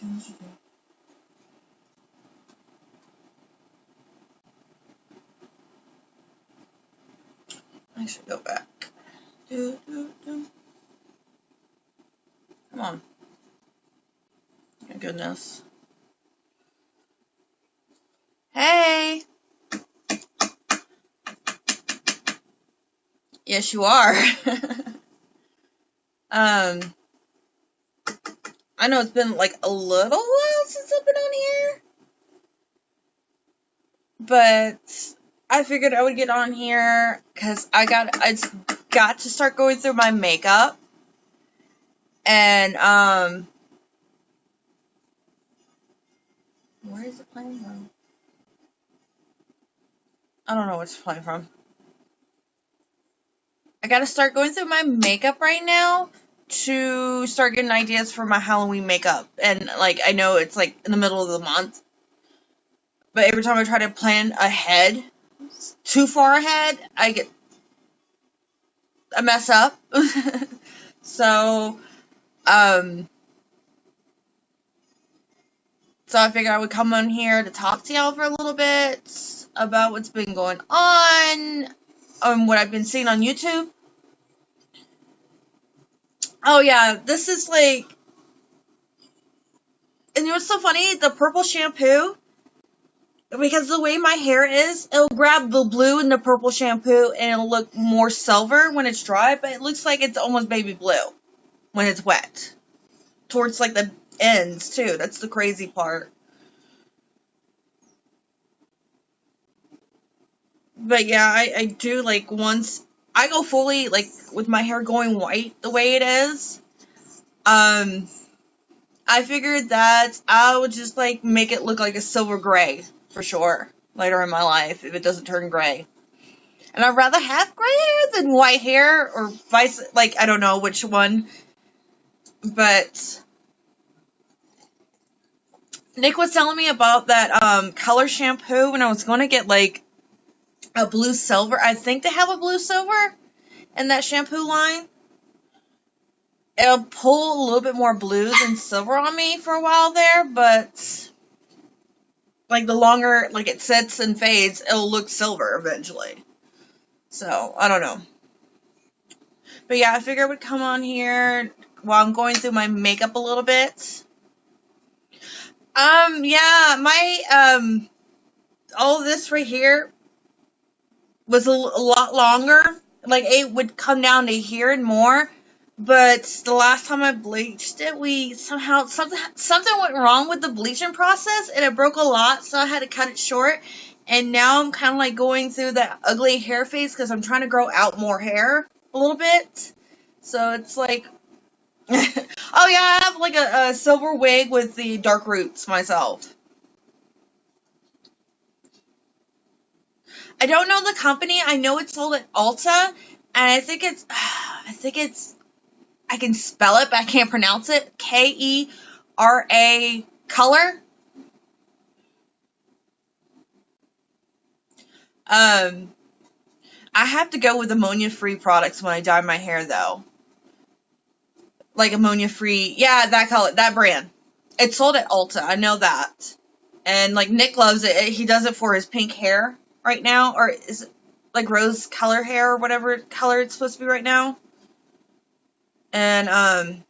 I should go back. Come on. My goodness. Hey! Yes, you are. I know it's been like a little while since I've been on here, but I figured I would get on here because I got to start going through my makeup, and where is it playing from? I don't know what it's playing from. I gotta start going through my makeup right now to start getting ideas for my Halloween makeup. And, like, I know it's, like, in the middle of the month, but every time I try to plan ahead, too far ahead, I mess up. So I figured I would come on here to talk to y'all for a little bit about what's been going on, what I've been seeing on YouTube. Oh yeah, this is like, and you know what's so funny? The purple shampoo, because the way my hair is, it'll grab the blue in the purple shampoo and it'll look more silver when it's dry, but it looks like it's almost baby blue when it's wet. Towards like the ends too. That's the crazy part. But yeah, I do, like, once I go fully, like, with my hair going white the way it is, I figured that I would just, like, make it look like a silver gray, for sure, later in my life, if it doesn't turn gray. And I'd rather have gray hair than white hair, or vice, like, I don't know which one, but Nick was telling me about that, color shampoo when I was going to get, like, a blue silver. I think they have a blue silver in that shampoo line. It'll pull a little bit more blue than silver on me for a while there, but like the longer like it sits and fades, it'll look silver eventually. So, I don't know. But yeah, I figured I would come on here while I'm going through my makeup a little bit. Yeah, my, all of this right here was a lot longer. Like, it would come down to here and more. But the last time I bleached it, something went wrong with the bleaching process, and it broke a lot, so I had to cut it short. And now I'm kind of like going through that ugly hair phase because I'm trying to grow out more hair a little bit. So it's like, oh yeah, I have like a silver wig with the dark roots myself. I don't know the company. I know it's sold at Ulta, and I think it's I can spell it, but I can't pronounce it. Kera Color. I have to go with ammonia-free products when I dye my hair, though. Like ammonia-free, yeah, that color, that brand. It's sold at Ulta. I know that. And like Nick loves it. He does it for his pink hair right now, or is it like rose color hair or whatever color it's supposed to be right now. And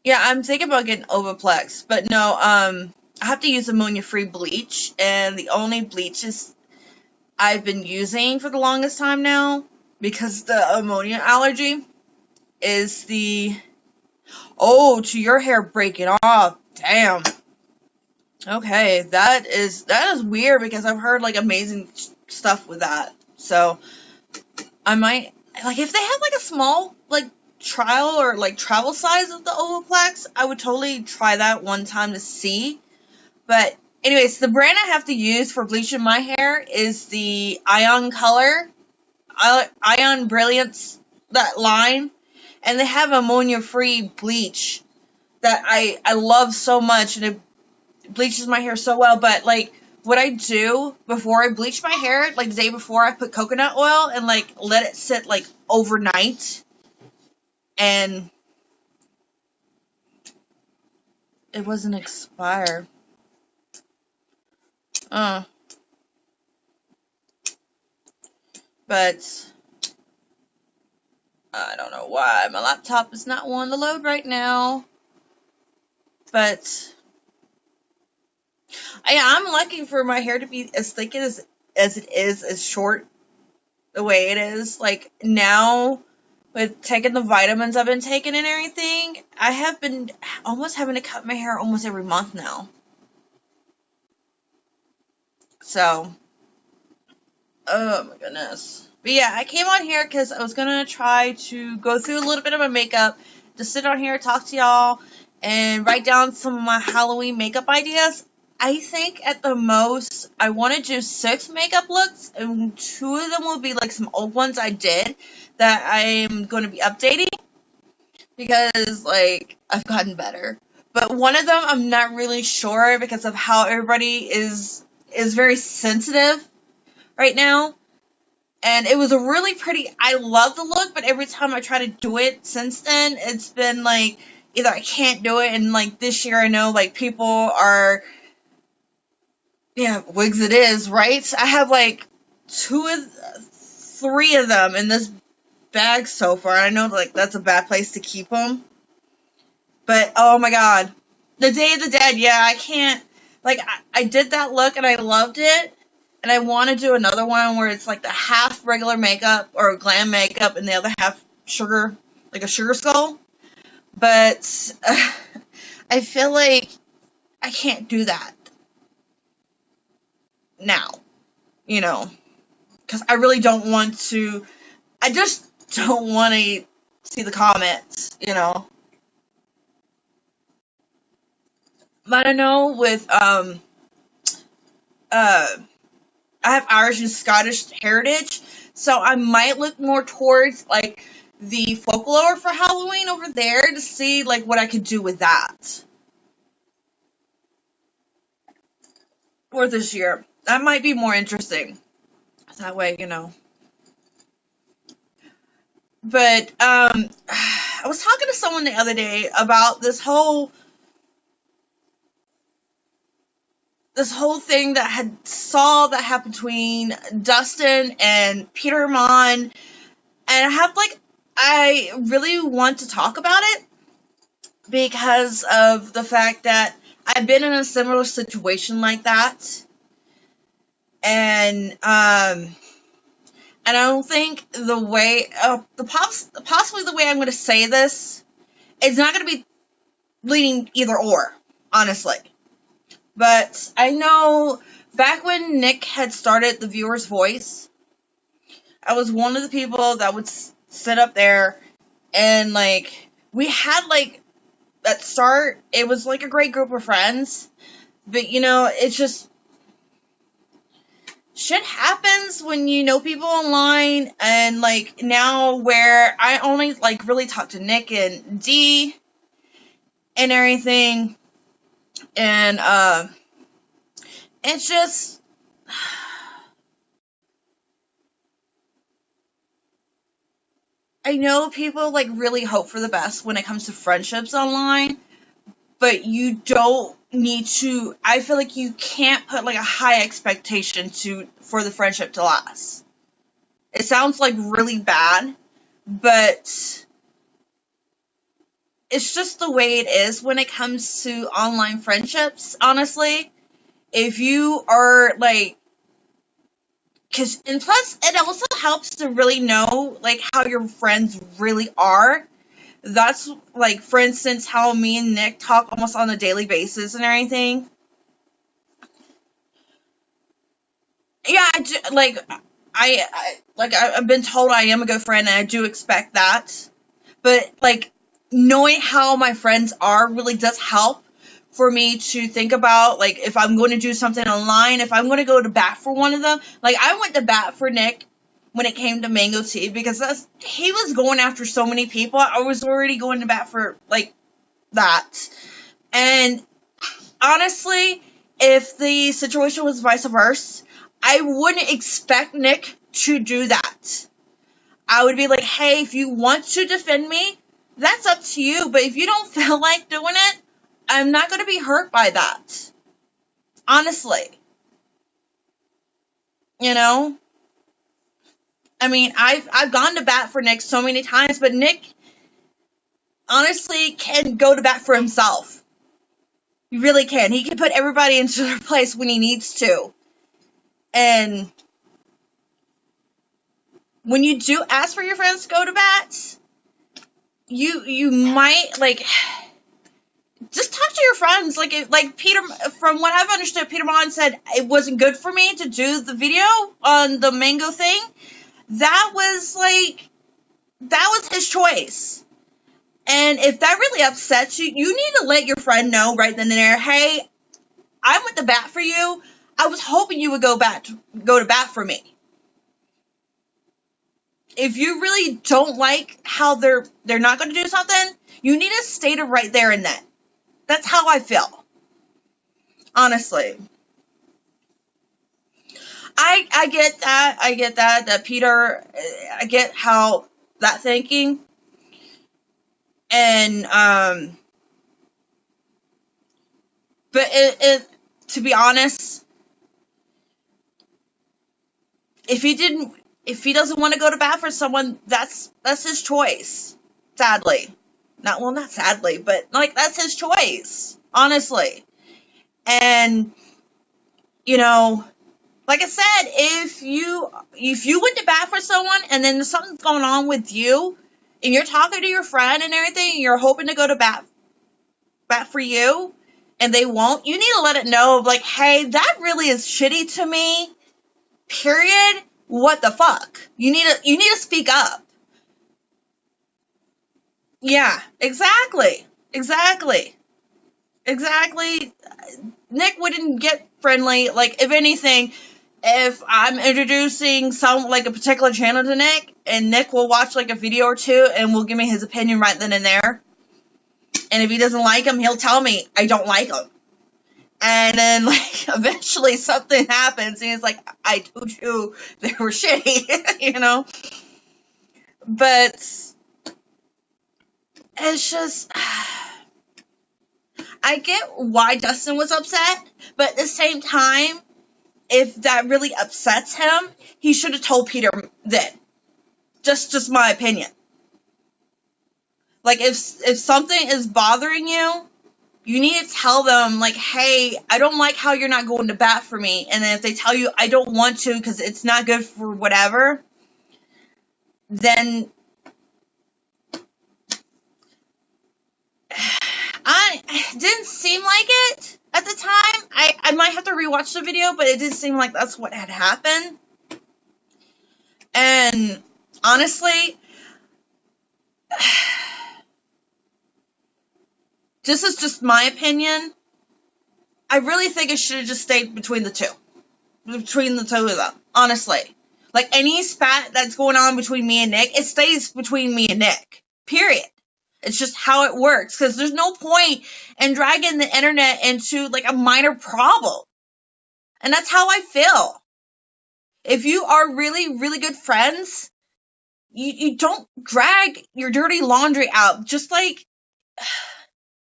yeah, I'm thinking about getting Ovaplex, but no, I have to use ammonia-free bleach, and the only bleaches I've been using for the longest time now, because the ammonia allergy, is to your hair breaking off. Damn. Okay, that is weird, because I've heard, like, amazing stuff with that. So, I might, like, if they had, like, a small, like, trial or, like, travel size of the Ovaplex, I would totally try that one time to see. But, anyways, the brand I have to use for bleaching my hair is the Ion Brilliance, that line. And they have ammonia-free bleach that I love so much, and it bleaches my hair so well. But, like, what I do before I bleach my hair, like the day before, I put coconut oil and like let it sit like overnight, and it wasn't expire. Uh, but I don't know why my laptop is not wanting to load right now. But I'm liking for my hair to be as thick as it is, as short the way it is. Like now, with taking the vitamins I've been taking and everything, I have been almost having to cut my hair almost every month now. So, oh my goodness. But yeah, I came on here because I was gonna try to go through a little bit of my makeup, just sit on here, talk to y'all, and write down some of my Halloween makeup ideas. I think at the most, I want to do 6 makeup looks, and 2 of them will be like some old ones I did that I'm going to be updating, because like I've gotten better. But one of them I'm not really sure because of how everybody is very sensitive right now. And it was a really pretty, I love the look, but every time I try to do it since then, it's been like either I can't do it, and like this year I know like people are, yeah, wigs it is, right? I have like 3 of them in this bag so far. I know like that's a bad place to keep them. But oh my god. The Day of the Dead, yeah, I can't, like I did that look and I loved it. And I want to do another one where it's like the half regular makeup or glam makeup and the other half sugar, like a sugar skull. But I feel like I can't do that now, you know, because I really don't want to, I just don't want to see the comments, you know. But I know with, uh, I have Irish and Scottish heritage, so I might look more towards like the folklore for Halloween over there to see like what I could do with that for this year. That might be more interesting. That way, you know. But I was talking to someone the other day about this whole thing that happened between Dustin and Peter Mon, and I really want to talk about it because of the fact that I've been in a similar situation like that, and I don't think the way, possibly the way I'm going to say this, it's not going to be leaning either or, honestly. But I know back when Nick had started The Viewer's Voice, I was one of the people that would sit up there and, like, we had, like, at start, it was, like, a great group of friends. But, you know, it's just, shit happens when you know people online, and, like, now where I only, like, really talk to Nick and Dee and everything, and, it's just, I know people, like, really hope for the best when it comes to friendships online, but you don't need to, I feel like you can't put, like, a high expectation for the friendship to last. It sounds, like, really bad, but it's just the way it is when it comes to online friendships, honestly. If you are, like, and plus, it also helps to really know, like, how your friends really are. That's, like, for instance, how me and Nick talk almost on a daily basis and everything. Yeah, I've been told I am a good friend, and I do expect that. But, like, knowing how my friends are really does help for me to think about, like, if I'm going to do something online, if I'm going to go to bat for one of them. Like, I went to bat for Nick when it came to Mango Tea, because he was going after so many people. I was already going to bat for, like, that. And honestly, if the situation was vice versa, I wouldn't expect Nick to do that. I would be like, hey, if you want to defend me, that's up to you. But if you don't feel like doing it, I'm not going to be hurt by that. Honestly. You know? I mean, I've gone to bat for Nick so many times, but Nick honestly can go to bat for himself. He really can. He can put everybody into their place when he needs to. And when you do ask for your friends to go to bat, you might, like, just talk to your friends. Like Peter, from what I've understood, Peter Mon said it wasn't good for me to do the video on the mango thing. That was his choice. And if that really upsets you, you need to let your friend know right then and there, hey, I went to bat for you. I was hoping you would go to bat for me. If you really don't like how they're not going to do something, you need to state it right there and then. That's how I feel. Honestly. I get that. I get that Peter, I get how that thinking. And, but to be honest, if he doesn't want to go to bat for someone, that's his choice. Sadly. Not sadly, but, like, that's his choice. Honestly. And, you know, like I said, if you went to bat for someone and then something's going on with you, and you're talking to your friend and everything, and you're hoping to go to bat for you, and they won't, you need to let it know, like, hey, that really is shitty to me, period, what the fuck? You need to speak up. Yeah, exactly. Nick wouldn't get friendly, like, if anything, if I'm introducing a particular channel to Nick, and Nick will watch, like, a video or two, and will give me his opinion right then and there, and if he doesn't like him, he'll tell me, I don't like him. And then, like, eventually something happens, and he's like, I told you they were shitty, you know? But it's just, I get why Dustin was upset, but at the same time, if that really upsets him, he should have told Peter then. Just my opinion. Like, if something is bothering you, you need to tell them, like, hey, I don't like how you're not going to bat for me. And then if they tell you, I don't want to because it's not good for whatever, then it didn't seem like it at the time. I might have to rewatch the video, but it didn't seem like that's what had happened. And honestly, this is just my opinion. I really think it should have just stayed between the two. Between the two of them. Honestly. Like, any spat that's going on between me and Nick, it stays between me and Nick. Period. It's just how it works. Because there's no point in dragging the internet into, like, a minor problem. And that's how I feel. If you are really, really good friends, you don't drag your dirty laundry out. Just like,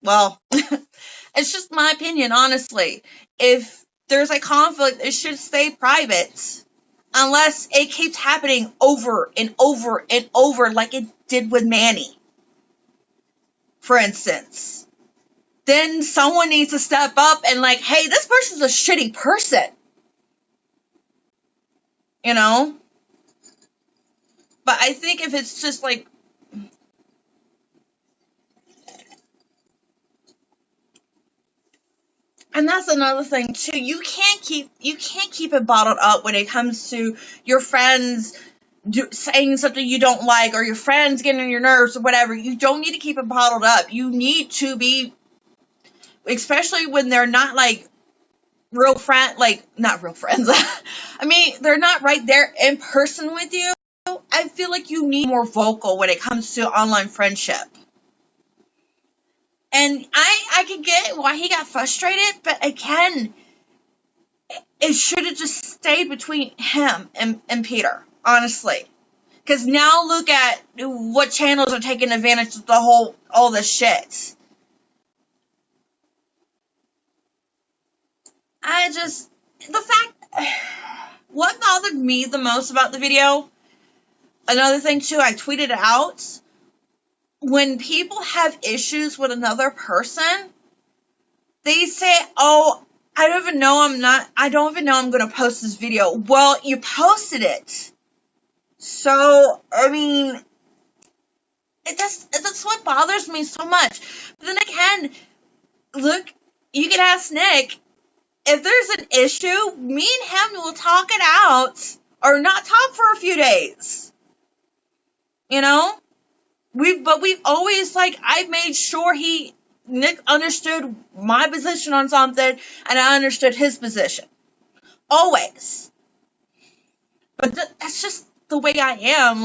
well, it's just my opinion, honestly. If there's a conflict, it should stay private. Unless it keeps happening over and over and over like it did with Manny. For instance. Then someone needs to step up and, like, hey, this person's a shitty person. You know? But I think if it's just, like, and that's another thing too. You can't keep it bottled up when it comes to your friends saying something you don't like, or your friends getting on your nerves or whatever. You don't need to keep it bottled up. You need to be, especially when they're not, like, real friend, like, not real friends. I mean, they're not right there in person with you. I feel like you need more vocal when it comes to online friendship. And I can get why he got frustrated, but again, it should have just stayed between him and Peter, honestly. Because now look at what channels are taking advantage of all this shit. What bothered me the most about the video, another thing too, I tweeted it out, when people have issues with another person, they say, oh, I don't even know I'm going to post this video. Well, you posted it. So, I mean, that's what bothers me so much. But then again, look, you can ask Nick, if there's an issue, me and him will talk it out, or not talk for a few days. You know? We've always, I've made sure Nick understood my position on something, and I understood his position. Always. But that's just the way I am,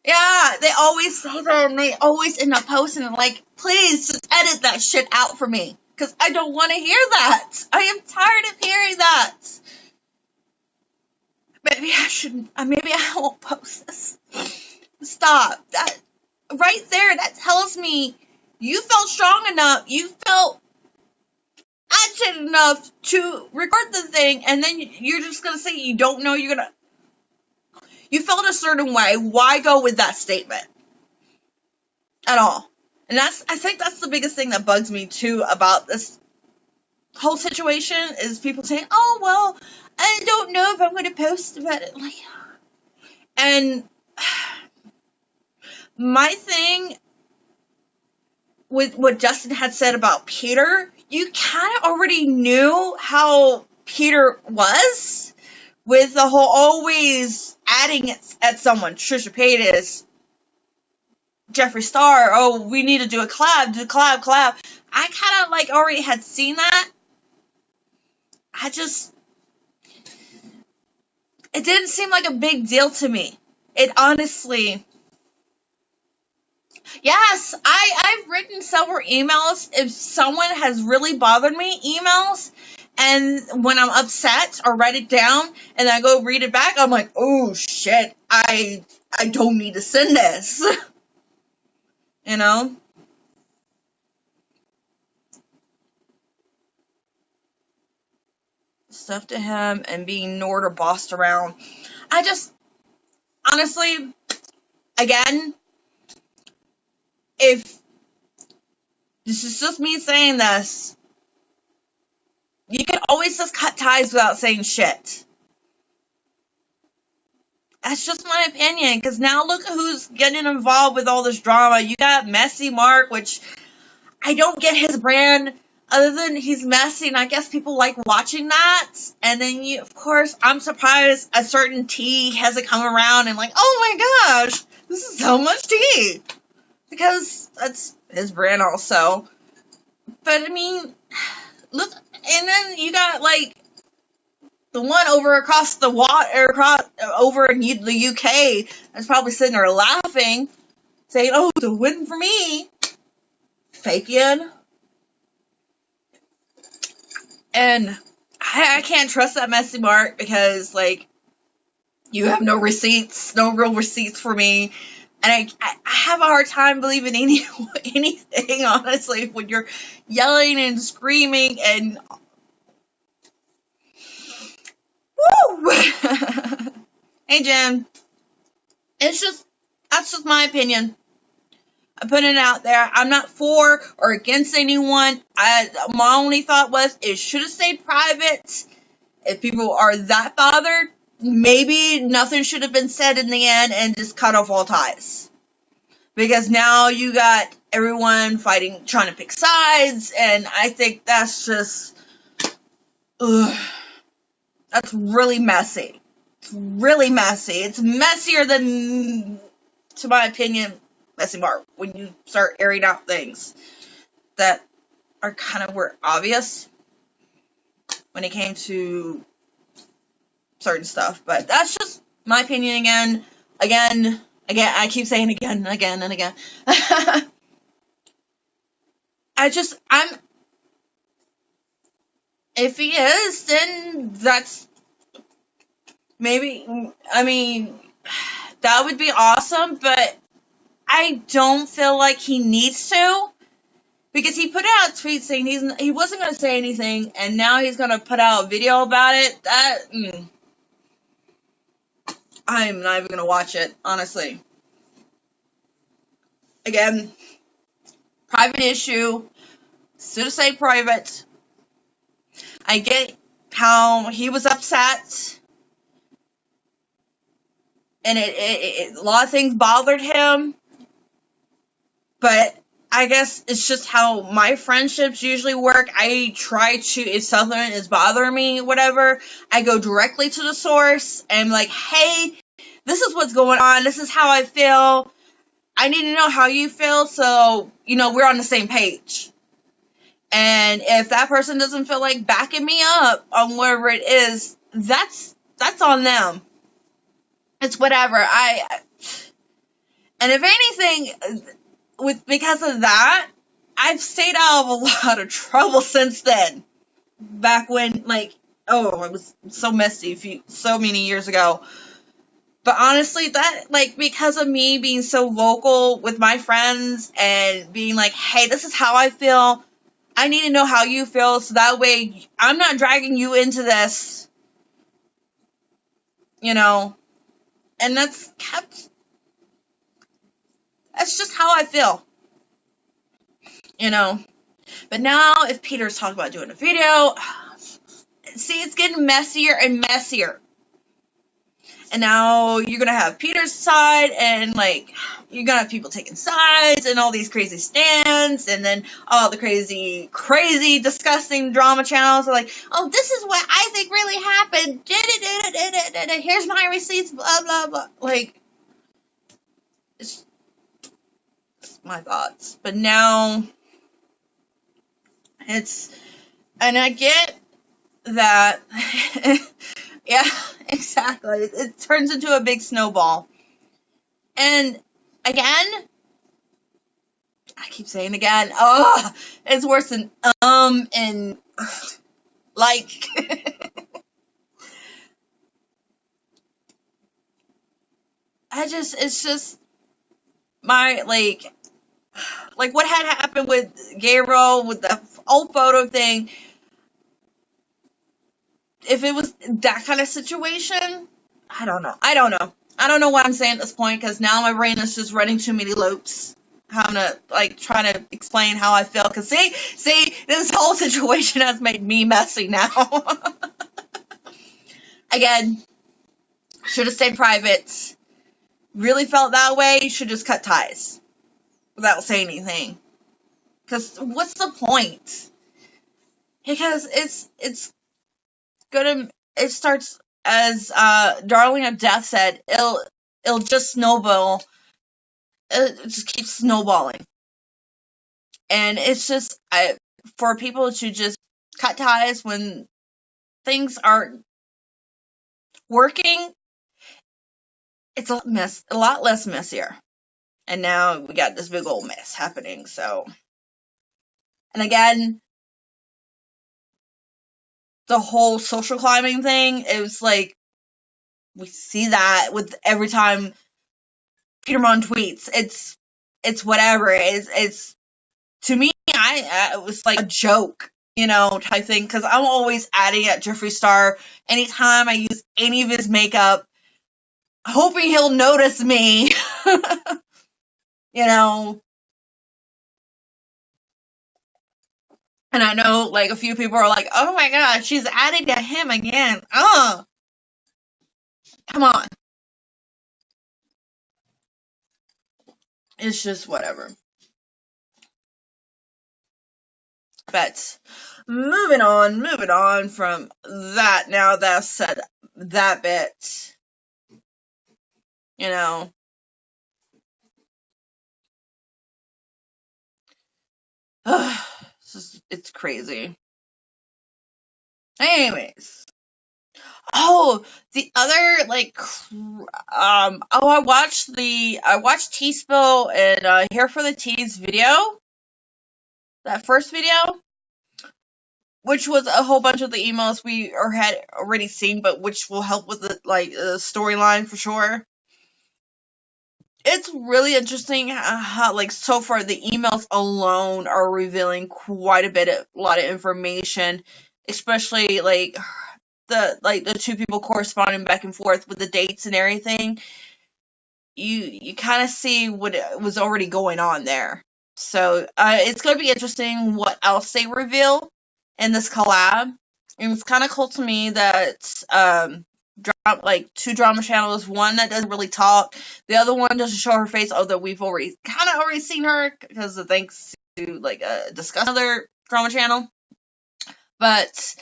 yeah, they always say that, and they always end up posting it, please, just edit that shit out for me, because I don't want to hear that. I am tired of hearing that. Maybe I won't post this. Stop. That, right there, that tells me you felt strong enough, you felt agitated enough to record the thing, and then you're just going to say you don't know you felt a certain way. Why go with that statement? At all. And I think that's the biggest thing that bugs me too about this whole situation, is people saying, oh, well, I don't know if I'm going to post about it. And my thing with what Justin had said about Peter, you kind of already knew how Peter was, with the whole always adding at someone. Trisha Paytas, Jeffree Star, oh, we need to do a collab, collab. I kind of already had seen that. It didn't seem like a big deal to me. It honestly, yes, I've written several emails. If someone has really bothered me, emails, and when I'm upset or write it down and I go read it back, I'm like, oh shit, I don't need to send this. You know? Stuff to him and being ignored or bossed around. Honestly, again, if this is just me saying this, you can always just cut ties without saying shit. That's just my opinion, because now look who's getting involved with all this drama. You got Messy Mark, which I don't get his brand, other than he's messy, and I guess people like watching that. And then, of course, I'm surprised a certain tea hasn't come around and oh my gosh, this is so much tea. Because that's his brand also. But, I mean, look, and then you got, the one across the water, over in the UK, that's probably sitting there laughing, saying, oh, it's a win for me. Faking. And I can't trust that Messy Mark, because, you have no receipts, no real receipts for me. And I have a hard time believing anything, honestly, when you're yelling and screaming and... Woo! Hey, Jen. That's just my opinion. I'm putting it out there. I'm not for or against anyone. My only thought was it should have stayed private. If people are that bothered, maybe nothing should have been said in the end and just cut off all ties. Because now you got everyone fighting, trying to pick sides, and I think that's just... that's really messy. It's really messy. It's messier than, to my opinion, Messy Mark, when you start airing out things that are kind of were obvious when it came to certain stuff. But that's just my opinion again, I keep saying again and again and again. If he is, then that's maybe, I mean, that would be awesome, but I don't feel like he needs to, because he put out tweets saying he wasn't going to say anything, and now he's going to put out a video about it. I'm not even going to watch it, honestly. Again, private issue, should say private. I get how he was upset, and a lot of things bothered him, but I guess it's just how my friendships usually work. I try to, if something is bothering me, whatever, I go directly to the source and I'm like, hey, this is what's going on. This is how I feel. I need to know how you feel, so, we're on the same page. And if that person doesn't feel like backing me up on whatever it is, that's on them. It's whatever. And if anything, because of that, I've stayed out of a lot of trouble since then. Back when, it was so messy so many years ago. But honestly, that, because of me being so vocal with my friends and being like, hey, this is how I feel. I need to know how you feel, so that way I'm not dragging you into this. And that's just how I feel. But now, if Peter's talking about doing a video, see, it's getting messier and messier. And now you're going to have Peter's side, and, you're going to have people taking sides, and all these crazy stands, and then all the crazy, disgusting drama channels are like, oh, this is what I think really happened. Here's my receipts, blah, blah, blah. It's my thoughts. But now, and I get that, yeah, exactly. It turns into a big snowball. And again, I keep saying again, it's worse than and like. It's just my, what had happened with Gabriel with the old photo thing. If it was that kind of situation, I don't know. I don't know what I'm saying at this point, because now my brain is just running too many loops. Having to, trying to explain how I feel. Because, see, this whole situation has made me messy now. Again, should have stayed private. Really felt that way, you should just cut ties. Without saying anything. Because, what's the point? Because it's gonna, it starts, as Darling of Death said, it'll just snowball. It just keeps snowballing. And it's just, for people to just cut ties when things aren't working, it's a lot less messier. And now we got this big old mess happening, so. And again, the whole social climbing thing, it was we see that with every time Petermon tweets. It's whatever. It's to me, it was like a joke, type thing, because I'm always adding at Jeffree Star anytime I use any of his makeup, hoping he'll notice me, And I know, a few people are like, oh my god, she's adding to him again. Come on. It's just whatever. But moving on from that, now that I've said that bit, it's crazy. Anyways. Oh, the other, I watched T-Spill and Here for the Teas video. That first video. which was a whole bunch of the emails we had already seen, but which will help with the storyline for sure. It's really interesting how, like, so far the emails alone are revealing quite a lot of information, especially like the two people corresponding back and forth with the dates and everything. You kind of see what was already going on there. So it's going to be interesting what else they reveal in this collab. And it's kind of cool to me that two drama channels, one that doesn't really talk, the other one doesn't show her face, although we've already seen her because of thanks to discuss another drama channel. But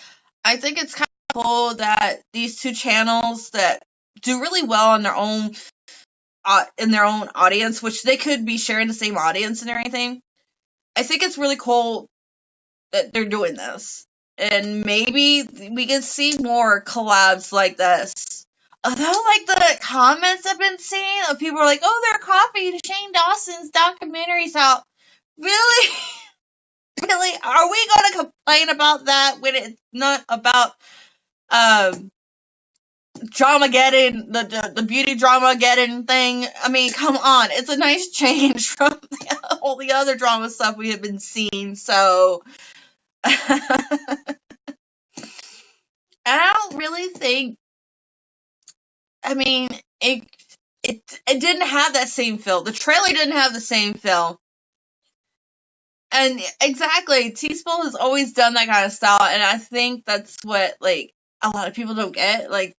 I think it's kind of cool that these two channels that do really well on their own in their own audience, which they could be sharing the same audience and everything. I think it's really cool that they're doing this. And maybe we can see more collabs like this. Although, like, the comments I've been seeing of people are like, oh, they're copying Shane Dawson's documentaries out. Really? Really? Are we going to complain about that when it's not about Dramageddon, the beauty Dramageddon thing? I mean, come on. It's a nice change from all the other drama stuff we have been seeing, so... I don't really think. I mean, it didn't have that same feel. The trailer didn't have the same feel. And exactly, T-Spill has always done that kind of style, and I think that's what a lot of people don't get. Like,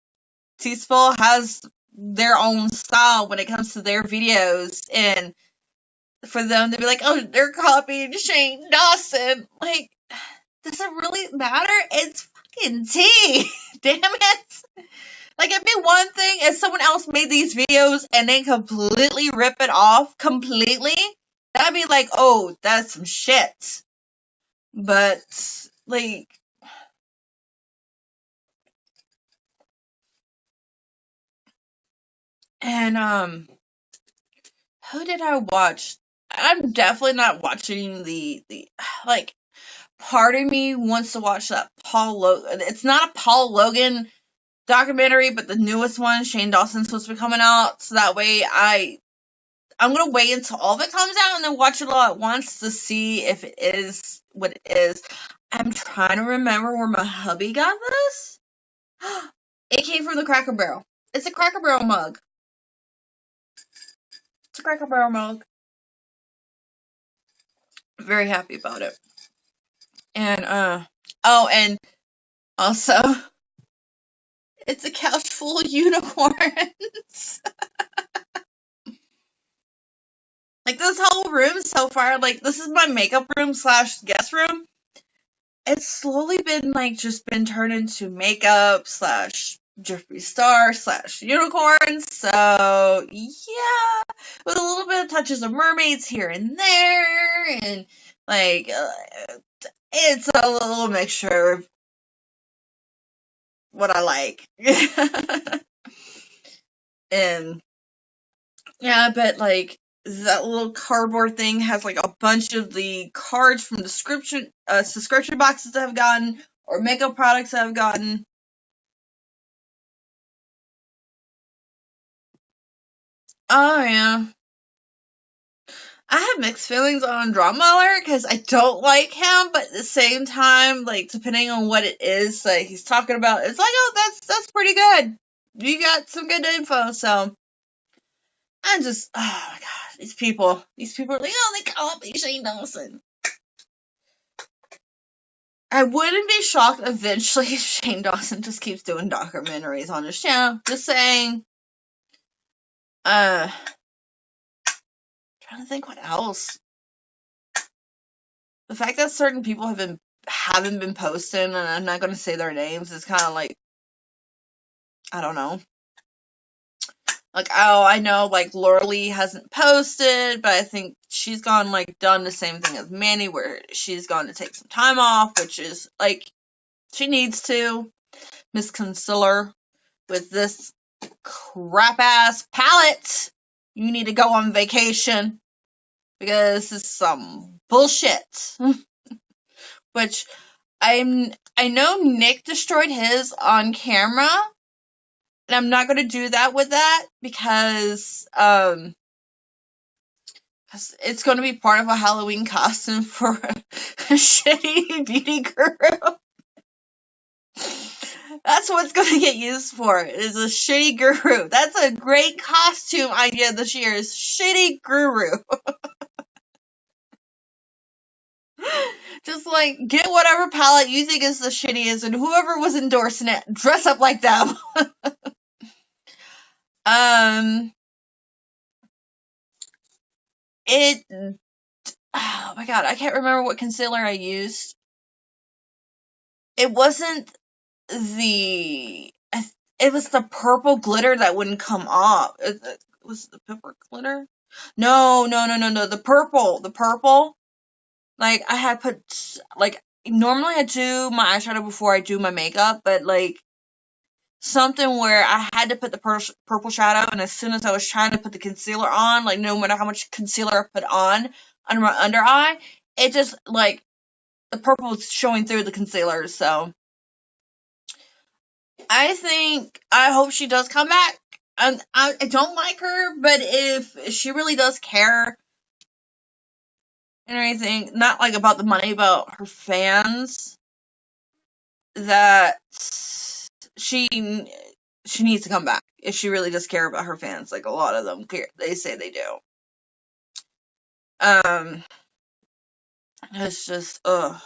T-Spill has their own style when it comes to their videos, and for them to be like, oh, they're copying Shane Dawson, like, does it really matter? It's fucking tea. Damn it. Like, it'd be one thing if someone else made these videos and then completely rip it off completely. That'd be like, oh, that's some shit. But, like... And, who did I watch? I'm definitely not watching like, part of me wants to watch that Paul Logan. It's not a Paul Logan documentary, but the newest one, Shane Dawson's supposed to be coming out, so that way I'm gonna wait until all of it comes out and then watch it all at once to see if it is what it is. I'm trying to remember where my hubby got this. It came from the Cracker Barrel. It's a Cracker Barrel mug. It's a Cracker Barrel mug. Very happy about it. And and also it's a couch full of unicorns. Like, this whole room so far, like, this is my makeup room / guest room. It's slowly been, just been turned into makeup / Jeffree Star / unicorns. So, yeah. With a little bit of touches of mermaids here and there. And, it's a little mixture of what I like. And, yeah, but, that little cardboard thing has a bunch of the cards from subscription boxes that I've gotten or makeup products that I've gotten. Oh yeah, I have mixed feelings on Drama Alert because I don't like him, but at the same time, depending on what it is that he's talking about, it's like, oh, that's pretty good. You got some good info, so I'm just, oh my god, these people are like, oh, they copy Shane Dawson. I wouldn't be shocked eventually if Shane Dawson just keeps doing documentaries on his channel. Just saying. Trying to think what else. The fact that certain people haven't been posting, and I'm not gonna say their names, is kind of I don't know. Oh, I know, Laura Lee hasn't posted, but I think she's gone, done the same thing as Manny, where she's gone to take some time off, which is, she needs to. Miss Concealer, with this crap-ass palette, you need to go on vacation, because this is some bullshit. Which, I know Nick destroyed his on camera, and I'm not gonna do that with that because it's gonna be part of a Halloween costume for a shitty beauty guru. That's what it's gonna get used for, is a shitty guru. That's a great costume idea this year, is shitty guru. Just like, get whatever palette you think is the shittiest, and whoever was endorsing it, dress up like them. It, oh my god, I can't remember what concealer I used. It wasn't it was the purple glitter that wouldn't come off. Was it the pepper glitter? No, the purple. Like, I had put, like, normally I do my eyeshadow before I do my makeup, but, like, something where I had to put the purple shadow, and as soon as I was trying to put the concealer on, like, no matter how much concealer I put on under my under eye, it just, like, the purple was showing through the concealer, so I hope she does come back. I don't like her, but if she really does care and anything, not like about the money, about her fans, that she needs to come back. If she really does care about her fans, like a lot of them care, they say they do. It's just, ugh.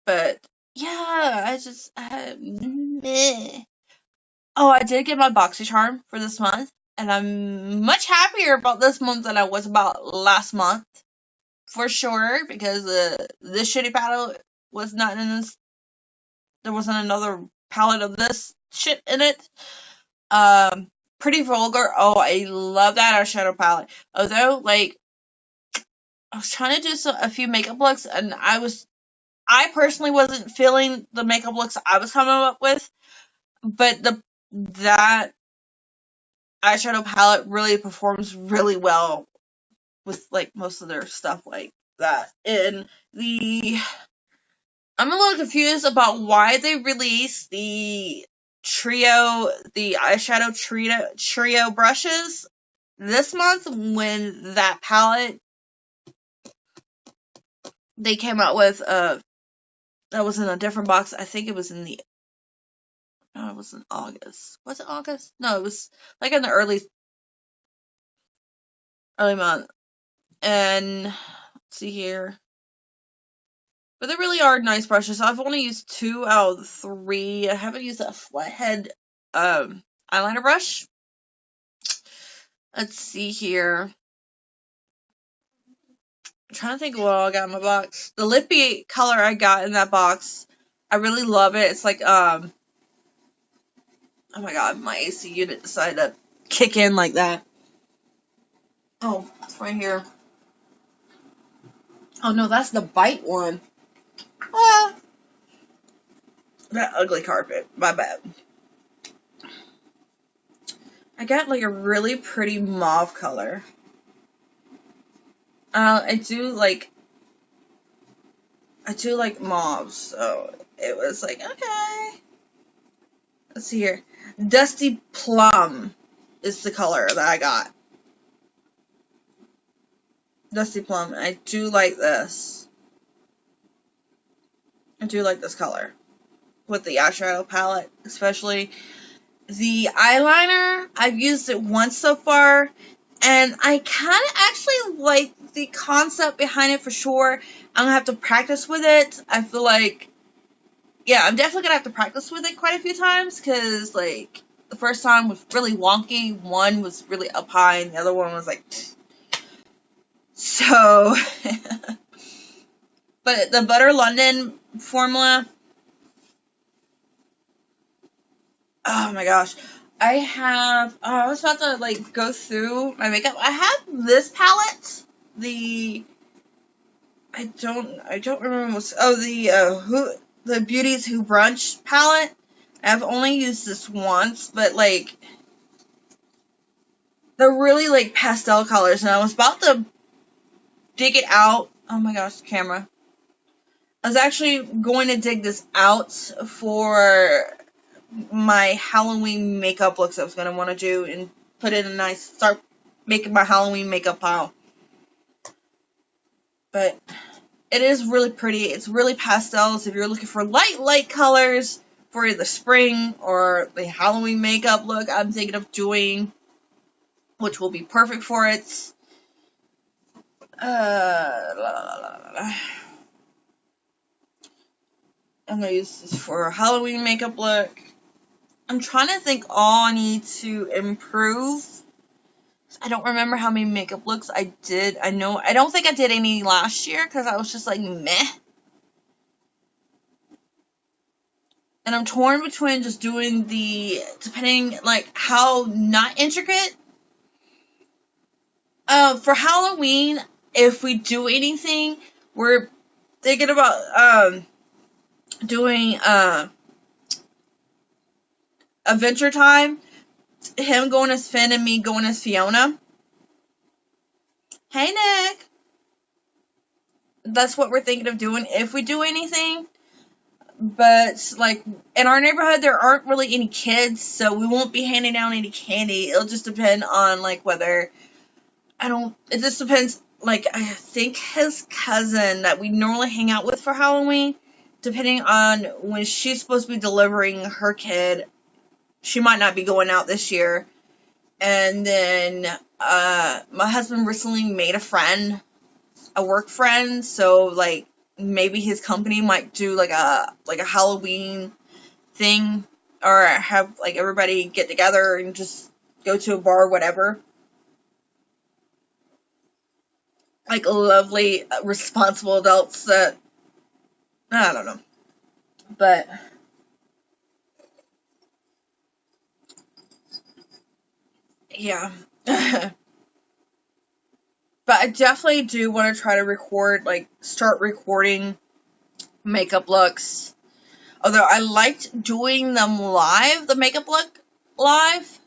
But yeah, meh. Oh, I did get my BoxyCharm for this month, and I'm much happier about this month than I was about last month, for sure, because this shitty palette was not in this. There wasn't another palette of this shit in it. Pretty Vulgar. Oh, I love that eyeshadow palette. Although, like, I was trying to do a few makeup looks, and I personally wasn't feeling the makeup looks I was coming up with, but that eyeshadow palette really performs really well with, like, most of their stuff like that. And I'm a little confused about why they released the eyeshadow trio brushes this month, when that palette they came out with, that was in a different box. I think it was no, it was in August. Was it August? No, it was like in the early month. And let's see here. But they really are nice brushes. I've only used 2 out of the 3. I haven't used a flathead eyeliner brush. Let's see here. I'm trying to think of what all I got in my box. The lippy color I got in that box, I really love it. It's like, oh my god, my AC unit decided to kick in like that. Oh, it's right here. Oh no, that's the bite one. Ah, that ugly carpet. My bad. I got like a really pretty mauve color. I do like mauve, so it was like, okay. Let's see here. Dusty Plum is the color that I got. Dusty Plum. I do like this. I do like this color with the eyeshadow palette, especially. The eyeliner, I've used it once so far, and I kind of actually like the concept behind it for sure. I'm gonna have to practice with it. I feel like, yeah, I'm definitely gonna have to practice with it quite a few times, because, like, the first time was really wonky. One was really up high, and the other one was like, so. But the Butter London formula, oh my gosh. I was about to, like, go through my makeup. I have this palette. I don't remember the Beauties Who Brunch palette. I've only used this once, but, like, they're really, like, pastel colors, and I was about to dig it out. Oh my gosh, camera. I was actually going to dig this out for my Halloween makeup looks I was going to want to do and put it in a nice, start making my Halloween makeup pile. But it is really pretty. It's really pastels. If you're looking for light colors for the spring or the Halloween makeup look I'm thinking of doing, which will be perfect for it. I'm going to use this for a Halloween makeup look. I'm trying to think all I need to improve. I don't remember how many makeup looks I did. I don't think I did any last year because I was just like, meh. And I'm torn between just doing depending, like, how not intricate. For Halloween, if we do anything, we're thinking about, doing, Adventure Time. Him going as Finn and me going as Fiona. Hey, Nick. That's what we're thinking of doing if we do anything. But, like, in our neighborhood, there aren't really any kids, so we won't be handing down any candy. It'll just depend on, like, whether... It just depends, like, I think his cousin that we normally hang out with for Halloween, depending on when she's supposed to be delivering her kid, she might not be going out this year. And then, my husband recently made a work friend, so, like, maybe his company might do, like a Halloween thing, or have, like, everybody get together and just go to a bar, whatever. Like, lovely, responsible adults that, I don't know. But, yeah. But I definitely do want to try to start recording makeup looks. Although I liked doing them live, the makeup look live,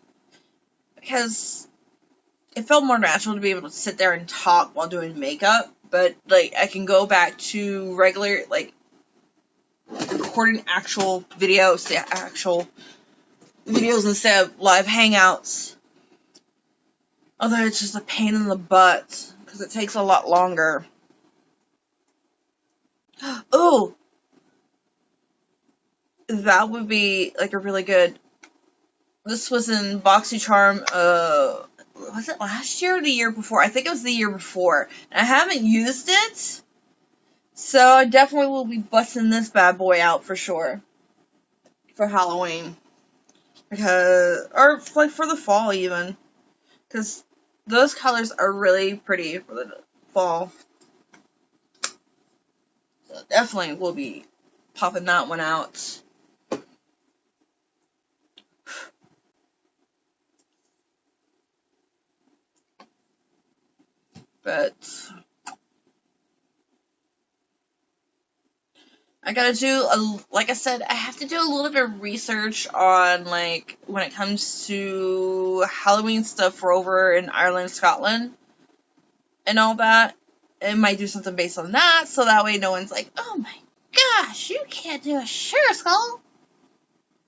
because it felt more natural to be able to sit there and talk while doing makeup. But, like, I can go back to regular, like, recording actual videos, the actual videos instead of live hangouts. Although it's just a pain in the butt, because it takes a lot longer. Oh! That would be, like, a really good... This was in BoxyCharm, was it last year or the year before? I think it was the year before. And I haven't used it, so I definitely will be busting this bad boy out for sure. For Halloween. Or, like, for the fall even. Because those colors are really pretty for the fall. So definitely will be popping that one out. But I gotta do, like I said, I have to do a little bit of research on, like, when it comes to Halloween stuff for over in Ireland, Scotland, and all that. I might do something based on that, so that way no one's like, oh my gosh, you can't do a sugar skull.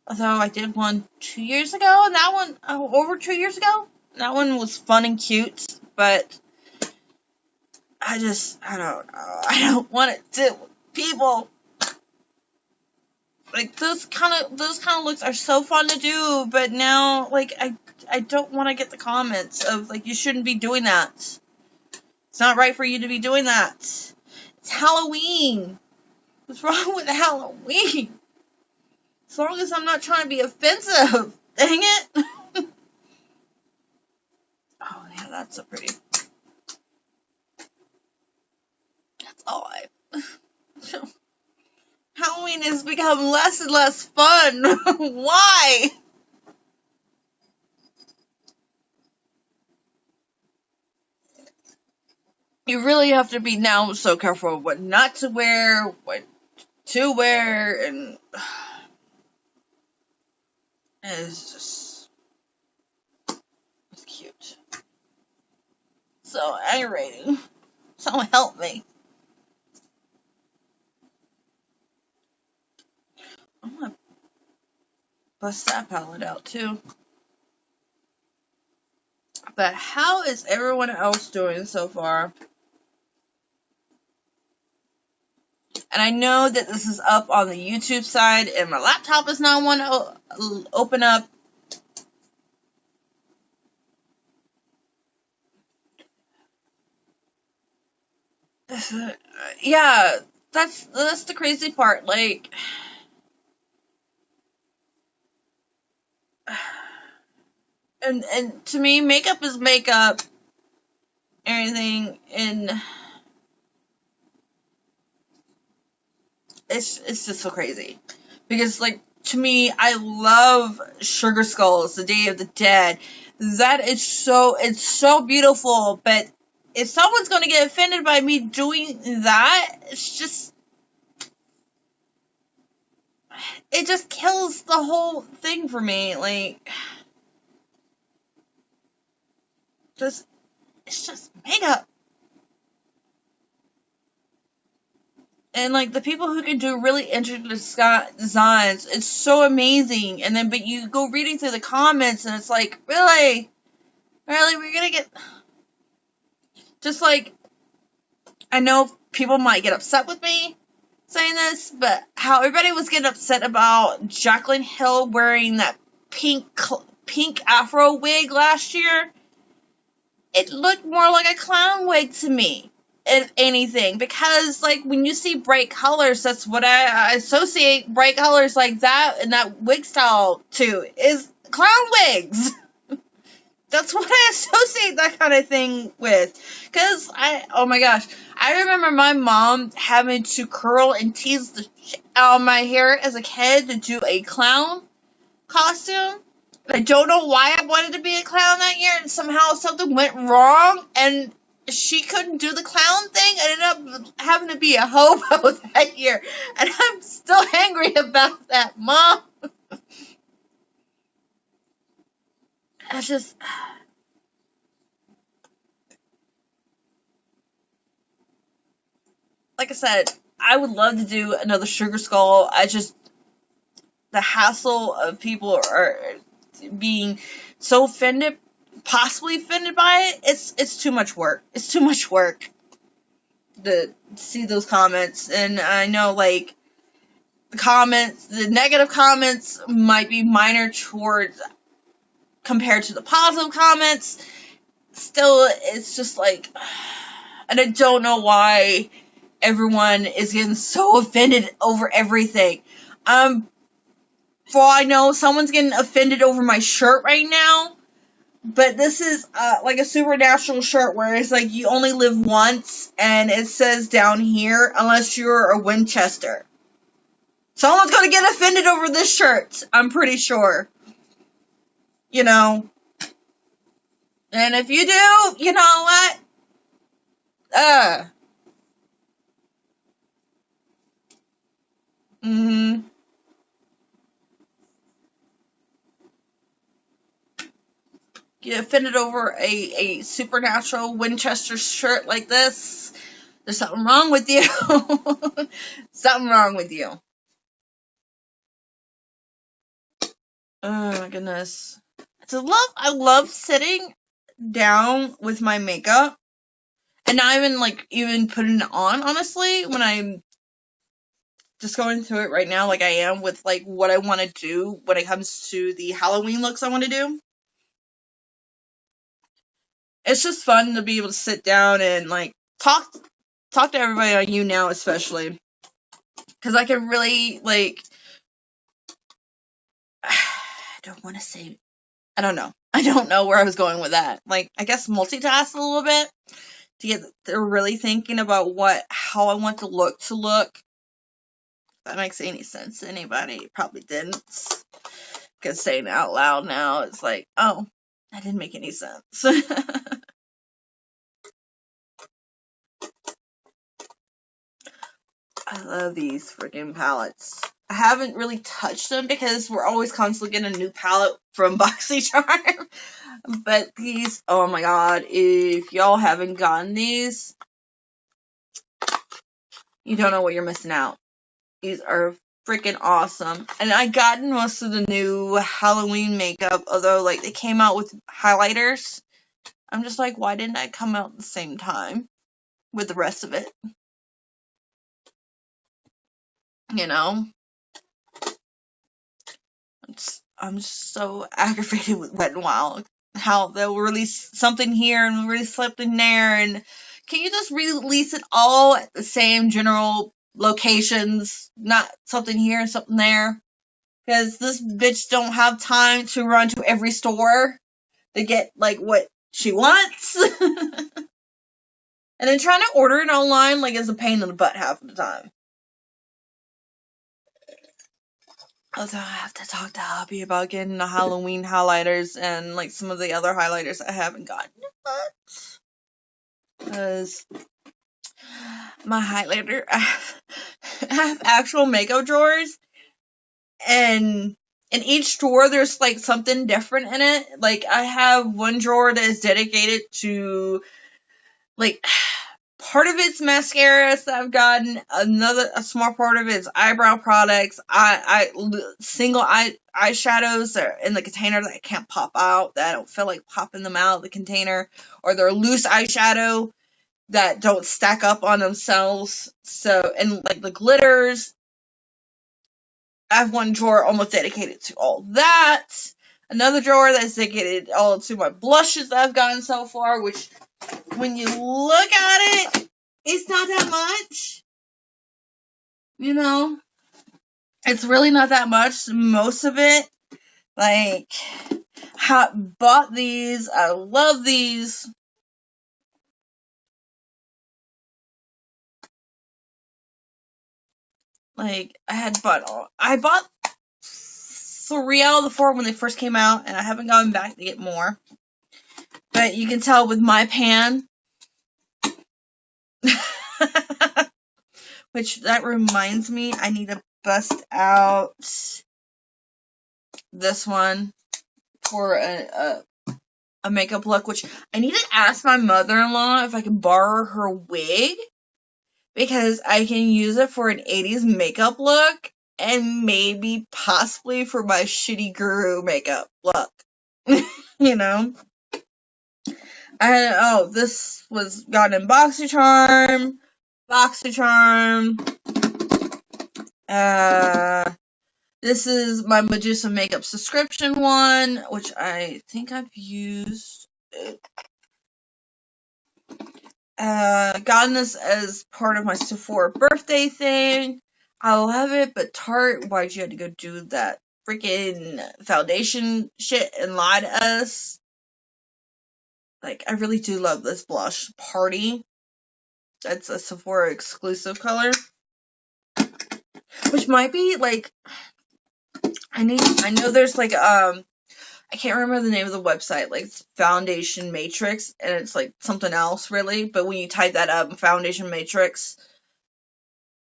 Although I did one 2 years ago, and that one, over 2 years ago, that one was fun and cute, but I don't know, I don't want to do with people. Like, those kind of looks are so fun to do, but now, like, I don't want to get the comments of, like, you shouldn't be doing that. It's not right for you to be doing that. It's Halloween. What's wrong with Halloween? As long as I'm not trying to be offensive. Dang it. Oh, yeah, that's so pretty. That's all Halloween has become less and less fun. Why? You really have to be now so careful what not to wear, what to wear, and it's cute. So, aggravating. So help me. I'm gonna bust that palette out too. But how is everyone else doing so far? And I know that this is up on the YouTube side, and my laptop is not one to open up. Yeah, that's the crazy part. Like, and to me, makeup is makeup. Everything, and it's just so crazy because, like, to me, I love Sugar Skulls, The Day of the Dead. That is it's so beautiful. But if someone's gonna get offended by me doing that, it just kills the whole thing for me. Like, it's just makeup. And, like, the people who can do really interesting designs, it's so amazing. And then, but you go reading through the comments, and it's like, really? Really? We're gonna get... Just, like, I know people might get upset with me saying this, but how everybody was getting upset about Jaclyn Hill wearing that pink afro wig last year, it looked more like a clown wig to me, if anything, because, like, when you see bright colors, that's what I associate bright colors like that and that wig style to, is clown wigs. That's what I associate that kind of thing with. Because oh my gosh, I remember my mom having to curl and tease the shit out of my hair as a kid to do a clown costume. I don't know why I wanted to be a clown that year, and somehow something went wrong, and she couldn't do the clown thing. I ended up having to be a hobo that year, and I'm still angry about that, Mom. It's just... Like I said, I would love to do another Sugar Skull. The hassle of people are being so offended, possibly offended by it. It's too much work. It's too much work to see those comments. And I know, like, the negative comments might be minor compared to the positive comments. Still, it's just like, and I don't know why everyone is getting so offended over everything. For all I know, someone's getting offended over my shirt right now. But this is like a supernatural shirt where it's like you only live once, and it says down here, unless you're a Winchester. Someone's gonna get offended over this shirt, I'm pretty sure. You know. And if you do, you know what? Mm-hmm. Get offended over a supernatural Winchester shirt like this, there's something wrong with you. Something wrong with you. Oh my goodness. I love sitting down with my makeup and not even putting it on, honestly, when I'm just going through it right now, like I am with, like, what I want to do when it comes to the Halloween looks I want to do. It's just fun to be able to sit down and, like, talk to everybody on YouNow, especially, because I can really, like, I don't want to say, I don't know. I don't know where I was going with that. Like, I guess multitask a little bit to get, they're really thinking about how I want the look to look. If that makes any sense to anybody, it probably didn't. Because saying it out loud now, it's like, oh, that didn't make any sense. I love these freaking palettes. I haven't really touched them because we're always constantly getting a new palette from BoxyCharm. But these, oh my god, if y'all haven't gotten these, you don't know what you're missing out. These are freaking awesome. And I gotten most of the new Halloween makeup, although like they came out with highlighters. I'm just like, why didn't I come out at the same time with the rest of it? You know? I'm just so aggravated with Wet n Wild. How they'll release something here and release something there, and can you just release it all at the same general locations, not something here and something there? Because this bitch don't have time to run to every store to get, like, what she wants. And then trying to order it online, like, is a pain in the butt half of the time. Also, I have to talk to Hobby about getting the Halloween highlighters and, like, some of the other highlighters I haven't gotten yet. Because my highlighter, I have actual makeup drawers, and in each drawer there's, like, something different in it. Like, I have one drawer that is dedicated to, like, part of it's mascaras that I've gotten, a small part of it is eyebrow products, single eyeshadows that are in the container that I can't pop out, that I don't feel like popping them out of the container, or they're loose eyeshadow that don't stack up on themselves. So, and like the glitters, I have one drawer almost dedicated to all that. Another drawer that's dedicated all to my blushes that I've gotten so far, which, when you look at it, it's not that much. You know? It's really not that much. Most of it, like, bought these. I love these. Like, I bought 3 out of the 4 when they first came out, and I haven't gone back to get more. But you can tell with my pan. Which, that reminds me, I need to bust out this one for a makeup look, which I need to ask my mother-in-law if I can borrow her wig, because I can use it for an 80s makeup look, and maybe possibly for my shitty guru makeup look. You know? This was gotten in BoxyCharm. This is my Medusa makeup subscription one, which I think I've used. Gotten this as part of my Sephora birthday thing. I love it, but Tarte, why'd you have to go do that freaking foundation shit and lie to us? Like, I really do love this blush. Party. That's a Sephora exclusive color. Which might be, like, I know there's, like, I can't remember the name of the website, like, it's Foundation Matrix, and it's, like, something else, really, but when you type that up, Foundation Matrix,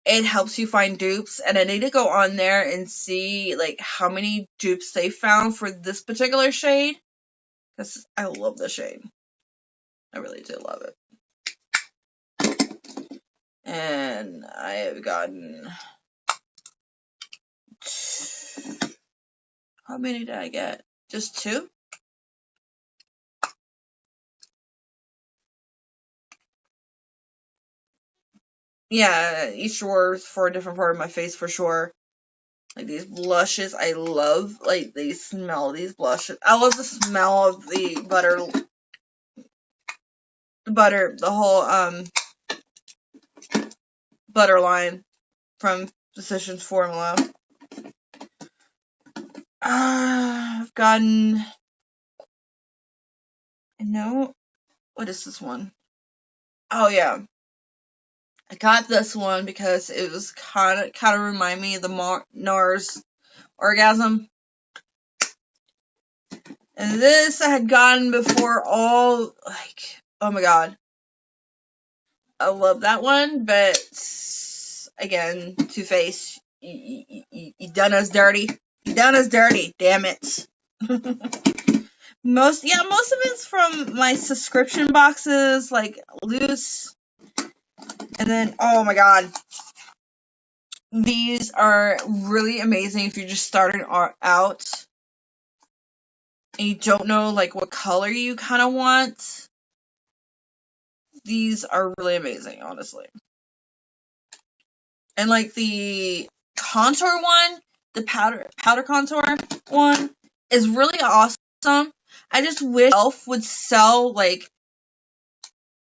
it helps you find dupes, and I need to go on there and see, like, how many dupes they found for this particular shade, because I love the shade. I really do love it. And I have gotten... How many did I get? Just 2? Yeah, each drawer is for a different part of my face for sure. Like, these blushes, I love, like, they smell these blushes. I love the smell of the the whole, butter line from Physicians Formula. I've gotten, what is this one? Oh, yeah. I got this one because it was kind of remind me of the NARS orgasm. And this I had gotten before all, like, oh my god. I love that one, but, again, Too Faced, you done us dirty. You done us dirty, damn it. Most of it's from my subscription boxes, like, loose. And then, oh my god. These are really amazing if you're just starting out and you don't know like what color you kind of want. These are really amazing, honestly. And like the contour one, the powder contour one is really awesome. I just wish Elf would sell like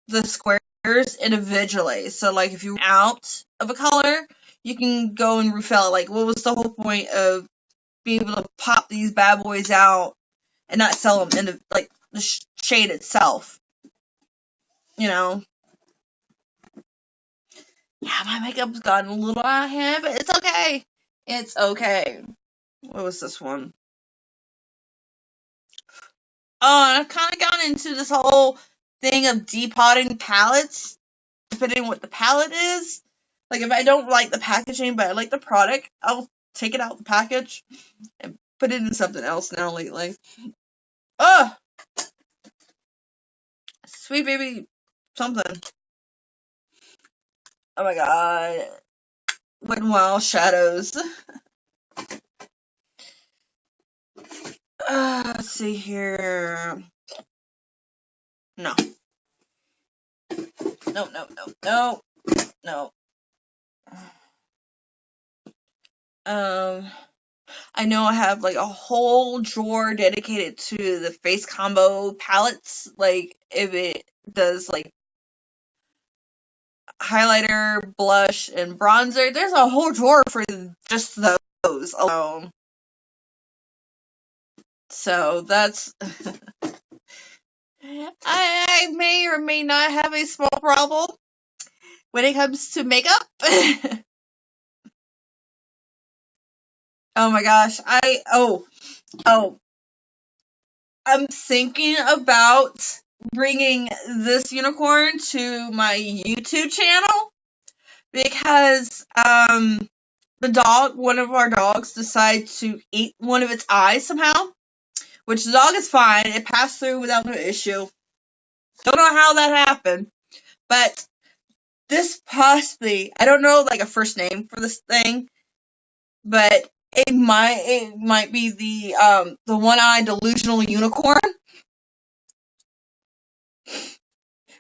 the squares individually. So like if you're out of a color, you can go and refill it. Like what was the whole point of being able to pop these bad boys out and not sell them in like the shade itself? You know? Yeah, my makeup's gotten a little out of hand, but it's okay. It's okay. What was this one? Oh, I've kind of gotten into this whole thing of depotting palettes, depending on what the palette is. Like, if I don't like the packaging, but I like the product, I'll take it out the package and put it in something else now lately. Oh! Sweet baby something. Oh my god. Wet n Wild Shadows. Let's see here. No. No, no, no, no. No. I know I have like a whole drawer dedicated to the face combo palettes. Like if it does like highlighter, blush, and bronzer, there's a whole drawer for just those alone. So that's I may or may not have a small problem when it comes to makeup. Oh my gosh, I'm thinking about bringing this unicorn to my YouTube channel because one of our dogs decided to eat one of its eyes somehow, which the dog is fine. It passed through without no issue. Don't know how that happened, but this possibly, I don't know like a first name for this thing, but it might be the one-eyed delusional unicorn.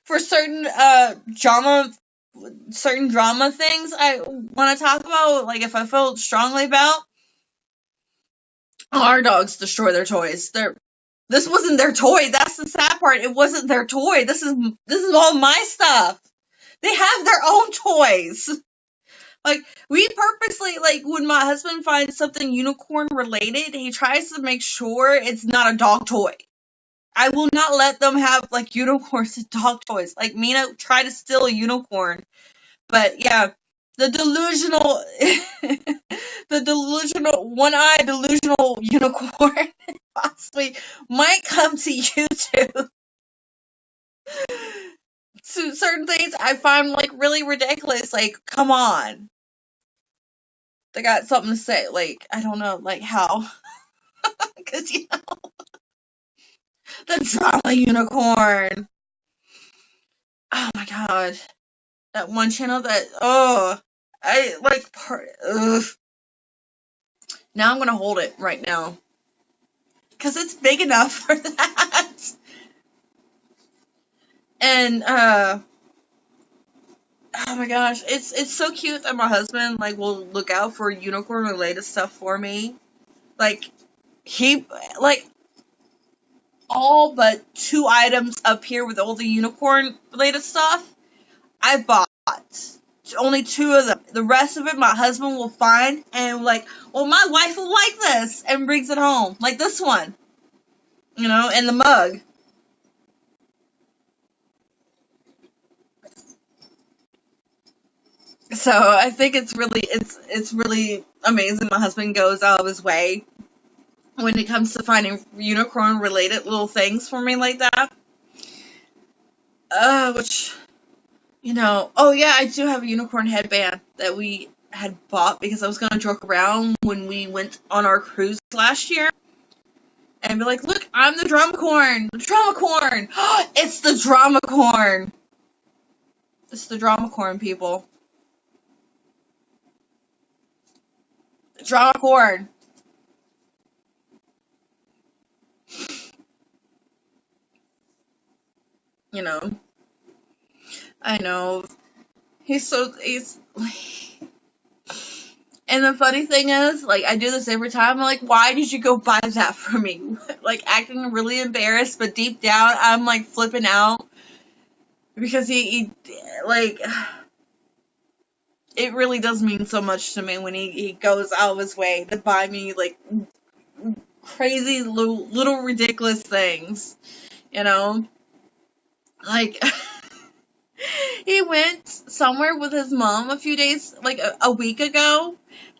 For certain drama things I want to talk about, like if I feel strongly about, our dogs destroy their toys. This wasn't their toy. That's the sad part. It wasn't their toy. This is all my stuff. They have their own toys. Like, we purposely, like, when my husband finds something unicorn related, he tries to make sure it's not a dog toy. I will not let them have, like, unicorns and dog toys. Like, Mina tried to steal a unicorn. But, yeah, the delusional, one-eyed delusional unicorn possibly might come to YouTube. So, certain things I find, like, really ridiculous. Like, come on. They got something to say. Like, I don't know, like, how? Because, you know, the drama unicorn. Oh, my God. That one channel that, I, like, ugh. Now I'm gonna hold it right now. Because it's big enough for that. And, oh my gosh, it's so cute that my husband, like, will look out for unicorn-related stuff for me. Like, all but 2 items up here with all the unicorn-related stuff, I bought. Only 2 of them. The rest of it, my husband will find and like, well, my wife will like this, and brings it home. Like this one. You know, and the mug. So I think it's really amazing my husband goes out of his way when it comes to finding unicorn related little things for me like that. Which, you know, oh yeah, I do have a unicorn headband that we had bought because I was gonna joke around when we went on our cruise last year and be like, look, I'm the drama corn, it's the drama corn. It's the drama corn, people. Draw a cord. You know. I know. He's and the funny thing is, like, I do this every time. I'm like, why did you go buy that for me? Like, acting really embarrassed, but deep down, I'm, like, flipping out. Because he like, it really does mean so much to me when he goes out of his way to buy me, like, crazy little ridiculous things. You know? Like, he went somewhere with his mom a few days, like a week ago,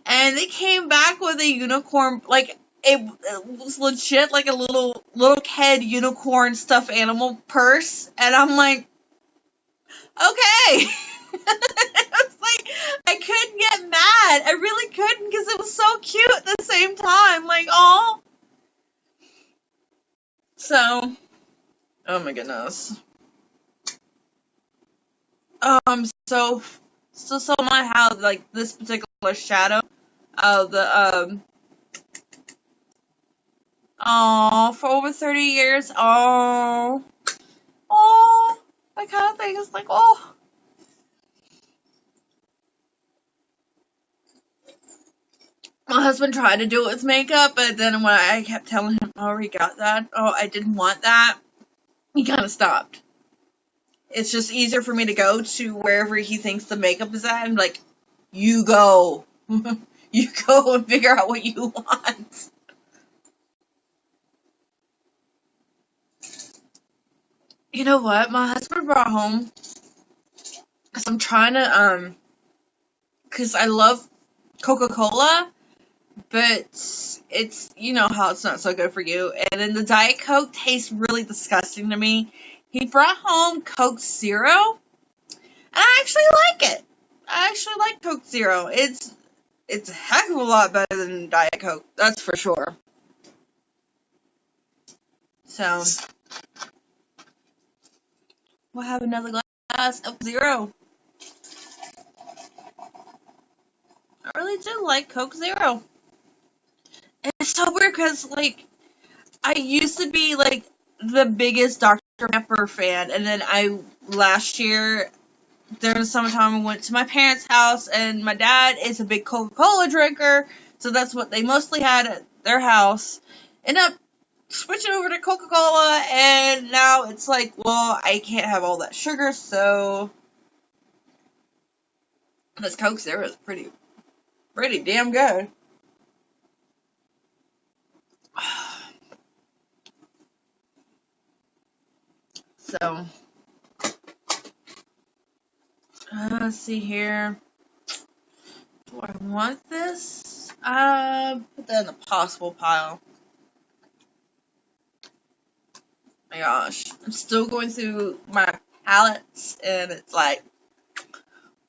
and they came back with a unicorn, like, it was legit like a little kid unicorn stuffed animal purse, and I'm like, okay. It's like, I couldn't get mad. I really couldn't, because it was so cute at the same time. Like, oh. So, oh my goodness. So, someone had, like, this particular shadow of the, for over 30 years. Oh, that kind of thing is like, oh. My husband tried to do it with makeup, but then when I kept telling him, oh, we got that, oh, I didn't want that, he kind of stopped. It's just easier for me to go to wherever he thinks the makeup is at and, like, you go. You go and figure out what you want. You know what? My husband brought home, because I'm trying to, because I love Coca-Cola, but it's, you know how it's not so good for you. And then the Diet Coke tastes really disgusting to me. He brought home Coke Zero, and I actually like it. I actually like Coke Zero. It's a heck of a lot better than Diet Coke, that's for sure. So, we'll have another glass of Zero. I really do like Coke Zero. And it's so weird because, like, I used to be, like, the biggest Dr. Pepper fan, and then last year, during the summertime, I went to my parents' house, and my dad is a big Coca-Cola drinker, so that's what they mostly had at their house. Ended up switching over to Coca-Cola, and now it's like, well, I can't have all that sugar, so this Coke Zero is pretty damn good. So, let's see here. Do I want this? Put that in the possible pile. My gosh. I'm still going through my palettes, and it's like,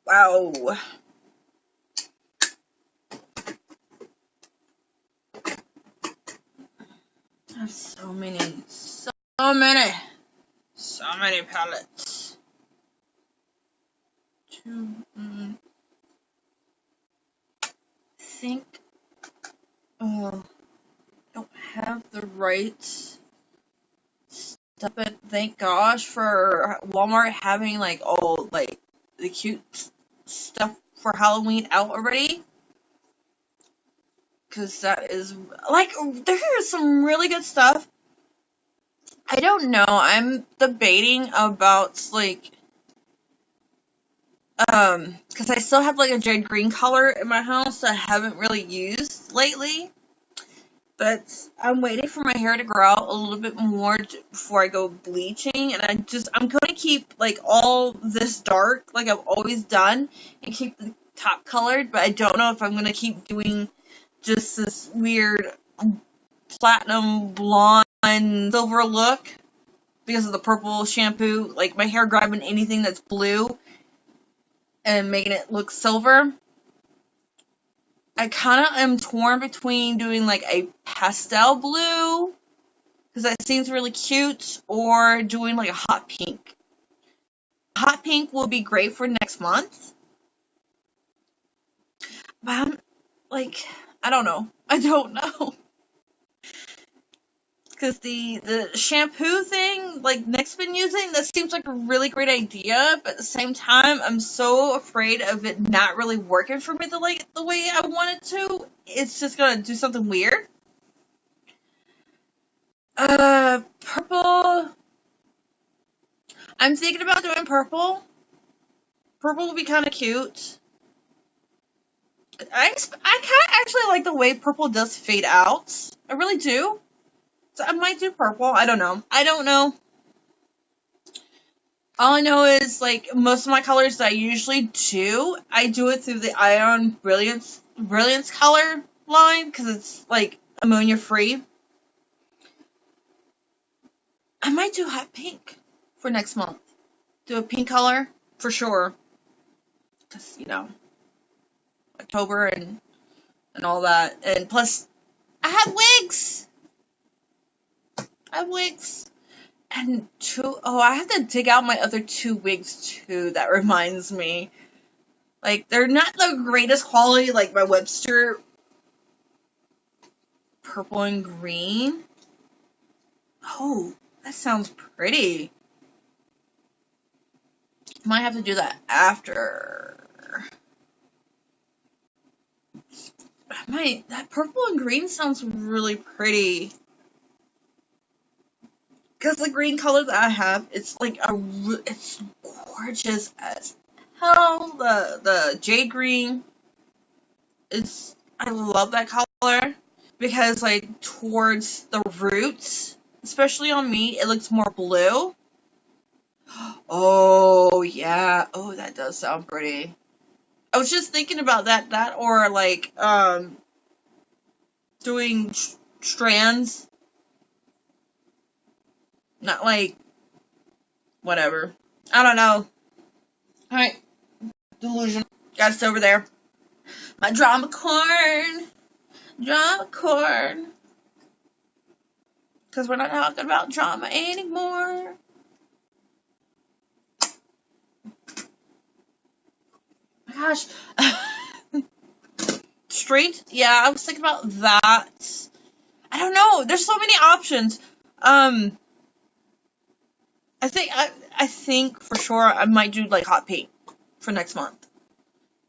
wow. I have so many palettes. I think, oh, I don't have the right stuff, but thank gosh for Walmart having, like, all, like, the cute stuff for Halloween out already. Because that is, like, there is some really good stuff. I don't know, I'm debating about, like, because I still have, like, a jade green color in my house that I haven't really used lately. But I'm waiting for my hair to grow out a little bit more before I go bleaching. And I'm going to keep, like, all this dark, like I've always done, and keep the top colored. But I don't know if I'm going to keep doing just this weird platinum blonde silver look because of the purple shampoo. Like, my hair grabbing anything that's blue and making it look silver. I kind of am torn between doing, like, a pastel blue, because that seems really cute, or doing, like, a hot pink. Hot pink will be great for next month. But I'm, like, I don't know. I don't know. Because the shampoo thing, like Nick's been using, that seems like a really great idea, but at the same time, I'm so afraid of it not really working for me the way I want it to. It's just gonna do something weird. Purple. I'm thinking about doing purple. Purple will be kind of cute. I kind of actually like the way purple does fade out. I really do. So I might do purple. I don't know. I don't know. All I know is, like, most of my colors that I usually do, I do it through the Ion Brilliance color line, because it's, like, ammonia free. I might do hot pink for next month. Do a pink color, for sure. Because, October and all that. And plus, I have wigs! And I have to dig out my other 2 wigs, too. That reminds me. Like, they're not the greatest quality, like my Webster purple and green. Oh, that sounds pretty. Might have to do that after. That purple and green sounds really pretty. Because the green color that I have, it's like it's gorgeous as hell. The jade green I love that color. Because, like, towards the roots, especially on me, it looks more blue. Oh, yeah. Oh, that does sound pretty. I was just thinking about that or, like, doing strands. Not, like, whatever. I don't know. Alright. Delusion. Got us over there. My drama corn. Because we're not talking about drama anymore. My gosh. Straight? Yeah, I was thinking about that. I don't know. There's so many options. I think for sure I might do, like, hot pink for next month.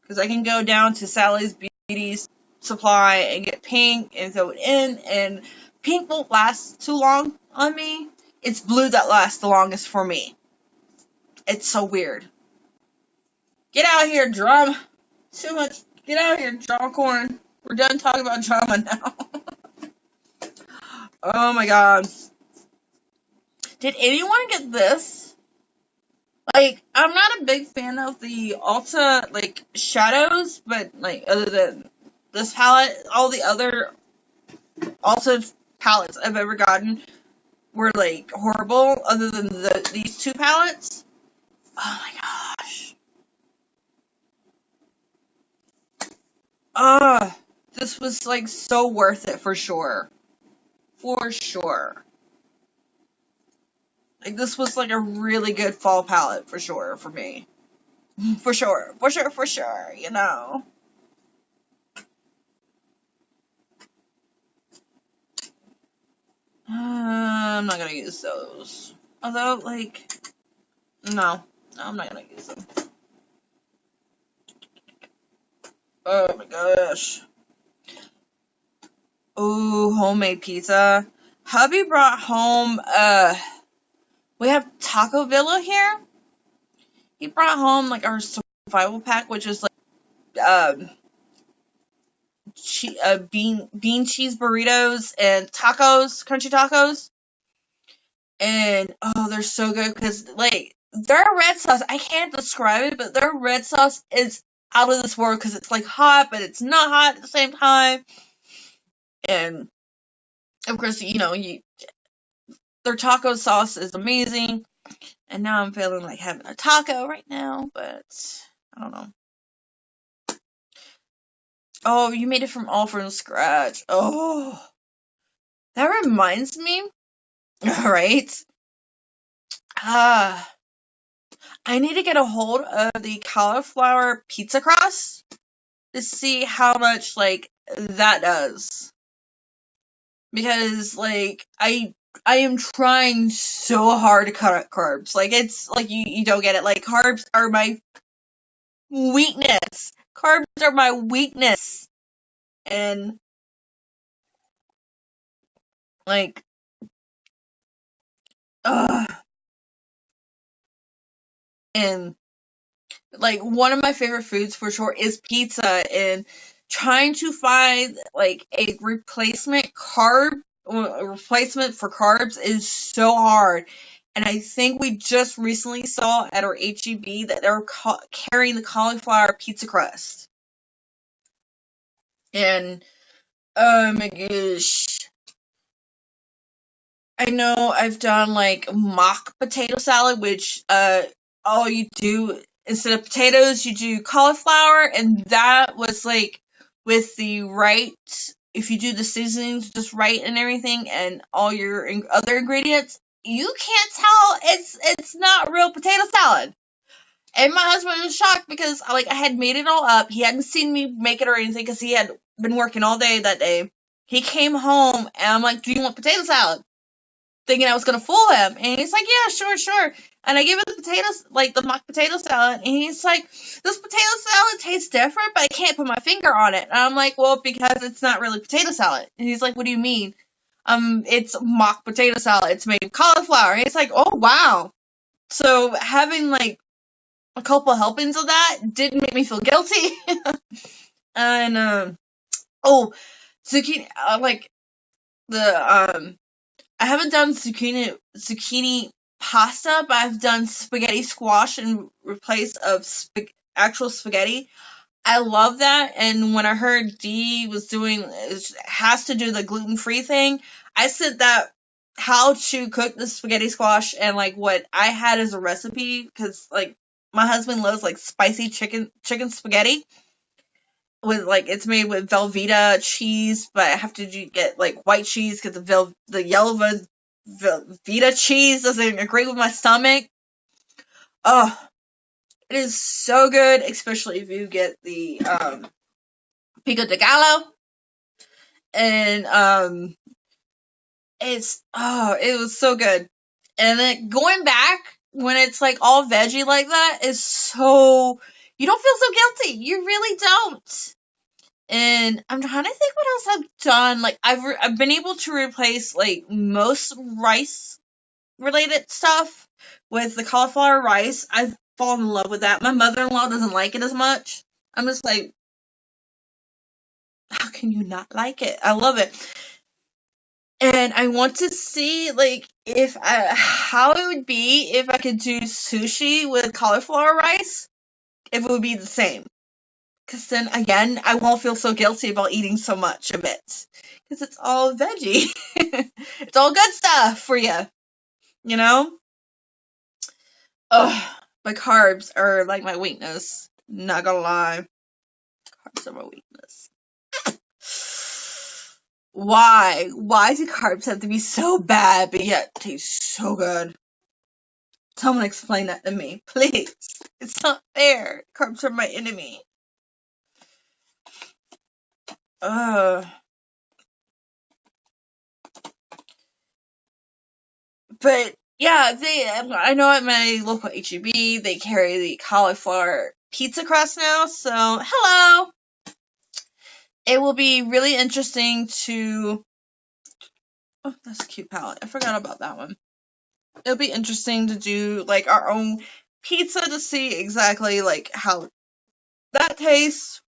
Because I can go down to Sally's Beauty Supply and get pink and throw it in, and pink won't last too long on me. It's blue that lasts the longest for me. It's so weird. Get out of here, drama. Too much. Get out of here, drama corn. We're done talking about drama now. Oh my god. Did anyone get this? Like, I'm not a big fan of the Ulta, like, shadows, but, like, other than this palette, all the other Ulta palettes I've ever gotten were, like, horrible, other than these 2 palettes. Oh my gosh. This was, like, so worth it for sure. For sure. Like, this was, like, a really good fall palette for sure for me. For sure. You know. I'm not gonna use those. Although, like, no, I'm not gonna use them. Oh my gosh. Ooh, homemade pizza. Hubby brought home, we have Taco Villa here. He brought home, like, our survival pack, which is, like, bean cheese burritos and tacos, crunchy tacos. And, oh, they're so good, because, like, their red sauce, I can't describe it, but their red sauce is out of this world, because it's, like, hot, but it's not hot at the same time. And, of course, their taco sauce is amazing. And now I'm feeling like having a taco right now, but I don't know. Oh, you made it all from scratch. Oh, that reminds me. Alright. I need to get a hold of the cauliflower pizza crust. to see how much like that does, because like I am trying so hard to cut out carbs. Like it's like you don't get it. Like carbs are my weakness. Carbs are my weakness. And like ugh. And like one of my favorite foods for sure is pizza, and trying to find like a replacement for carbs is so hard. And I think we just recently saw at our HEB that they're carrying the cauliflower pizza crust. And oh my gosh, I know I've done like mock potato salad, which all you do instead of potatoes, you do cauliflower, and that was like with the right. If you do the seasonings just right and everything, and all your other ingredients, you can't tell it's not real potato salad. And my husband was shocked because like I had made it all up. He hadn't seen me make it or anything because he had been working all day that day. He came home and I'm like, "Do you want potato salad?" Thinking I was gonna fool him, and he's like, "Yeah, sure, sure." And I gave him the potatoes, like the mock potato salad, and he's like, "This potato salad tastes different, but I can't put my finger on it." And I'm like, "Well, because it's not really potato salad." And he's like, "What do you mean?" It's mock potato salad. It's made of cauliflower. And it's like, oh wow. So having like a couple helpings of that didn't make me feel guilty. And oh, zucchini, like the I haven't done zucchini pasta, but I've done spaghetti squash in replace of actual spaghetti. I love that, and when I heard Dee was has to do the gluten-free thing, I said that how to cook the spaghetti squash and like what I had as a recipe, because like my husband loves like spicy chicken spaghetti with like it's made with Velveeta cheese, but I have to get like white cheese because the yellow Velveeta cheese doesn't agree with my stomach. Oh, it is so good, especially if you get the pico de gallo, and it was so good. And then going back when it's like all veggie like that is so you don't feel so guilty. You really don't. And I'm trying to think what else I've done. Like I've been able to replace like most rice related stuff with the cauliflower rice. I've fallen in love with that. My mother-in-law doesn't like it as much. I'm just like, how can you not like it? I love it. And I want to see like if how it would be if I could do sushi with cauliflower rice. If it would be the same. Because then again, I won't feel so guilty about eating so much of it. Because it's all veggie. It's all good stuff for you. You know? Ugh. But carbs are like my weakness. Not gonna lie. Carbs are my weakness. Why? Why do carbs have to be so bad but yet taste so good? Someone explain that to me, please. It's not fair. Carbs are my enemy. Ugh. But yeah, I know at my local HEB they carry the cauliflower pizza crust now. So hello. It will be really interesting to. Oh, that's a cute palette. I forgot about that one. It'll be interesting to do like our own pizza to see exactly like how that tastes.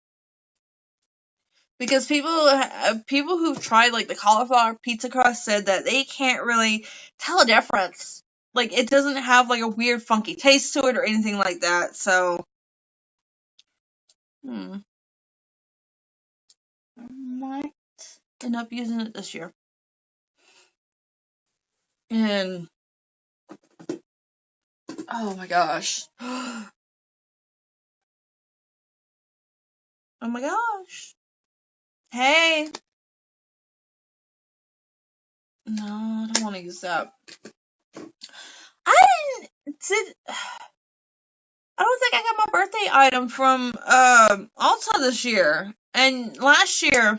Because people who've tried like the cauliflower pizza crust said that they can't really tell a difference. Like it doesn't have like a weird funky taste to it or anything like that. So I might end up using it this year. And oh my gosh. Oh my gosh. Hey. No, I don't want to use that. I did I don't think I got my birthday item from Ulta this year. And last year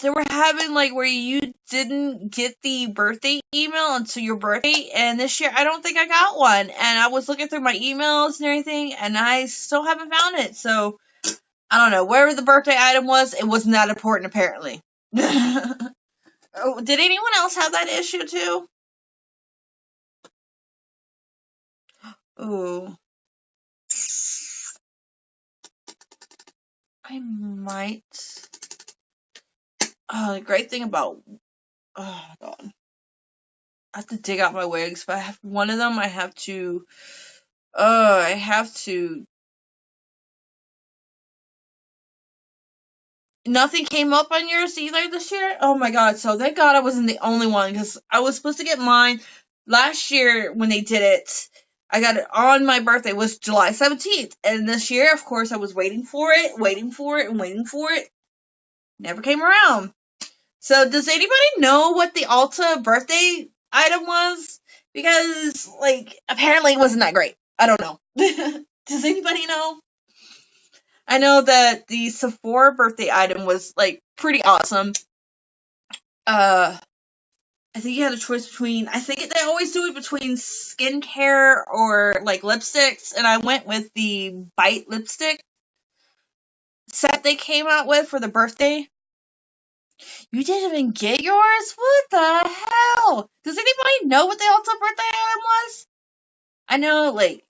they were having like where you didn't get the birthday email until your birthday, and this year I don't think I got one. And I was looking through my emails and everything, and I still haven't found it. So I don't know. Wherever the birthday item was, it wasn't that important apparently. Oh, did anyone else have that issue too? Ooh, I might. Oh, the great thing about, oh god, I have to dig out my wigs, but I have one of them. I have to. Nothing came up on yours either this year. Oh my god! So thank God I wasn't the only one, because I was supposed to get mine last year when they did it. I got it on my birthday, was July 17th, and this year, of course, I was waiting for it, and waiting for it. Never came around. So does anybody know what the Ulta birthday item was? Because, like, apparently it wasn't that great. I don't know. Does anybody know? I know that the Sephora birthday item was, like, pretty awesome. I think you had a choice between, I think they always do it between skincare or, like, lipsticks, and I went with the Bite lipstick set they came out with for the birthday. You didn't even get yours? What the hell? Does anybody know what the Ulta birthday item was? I know, like,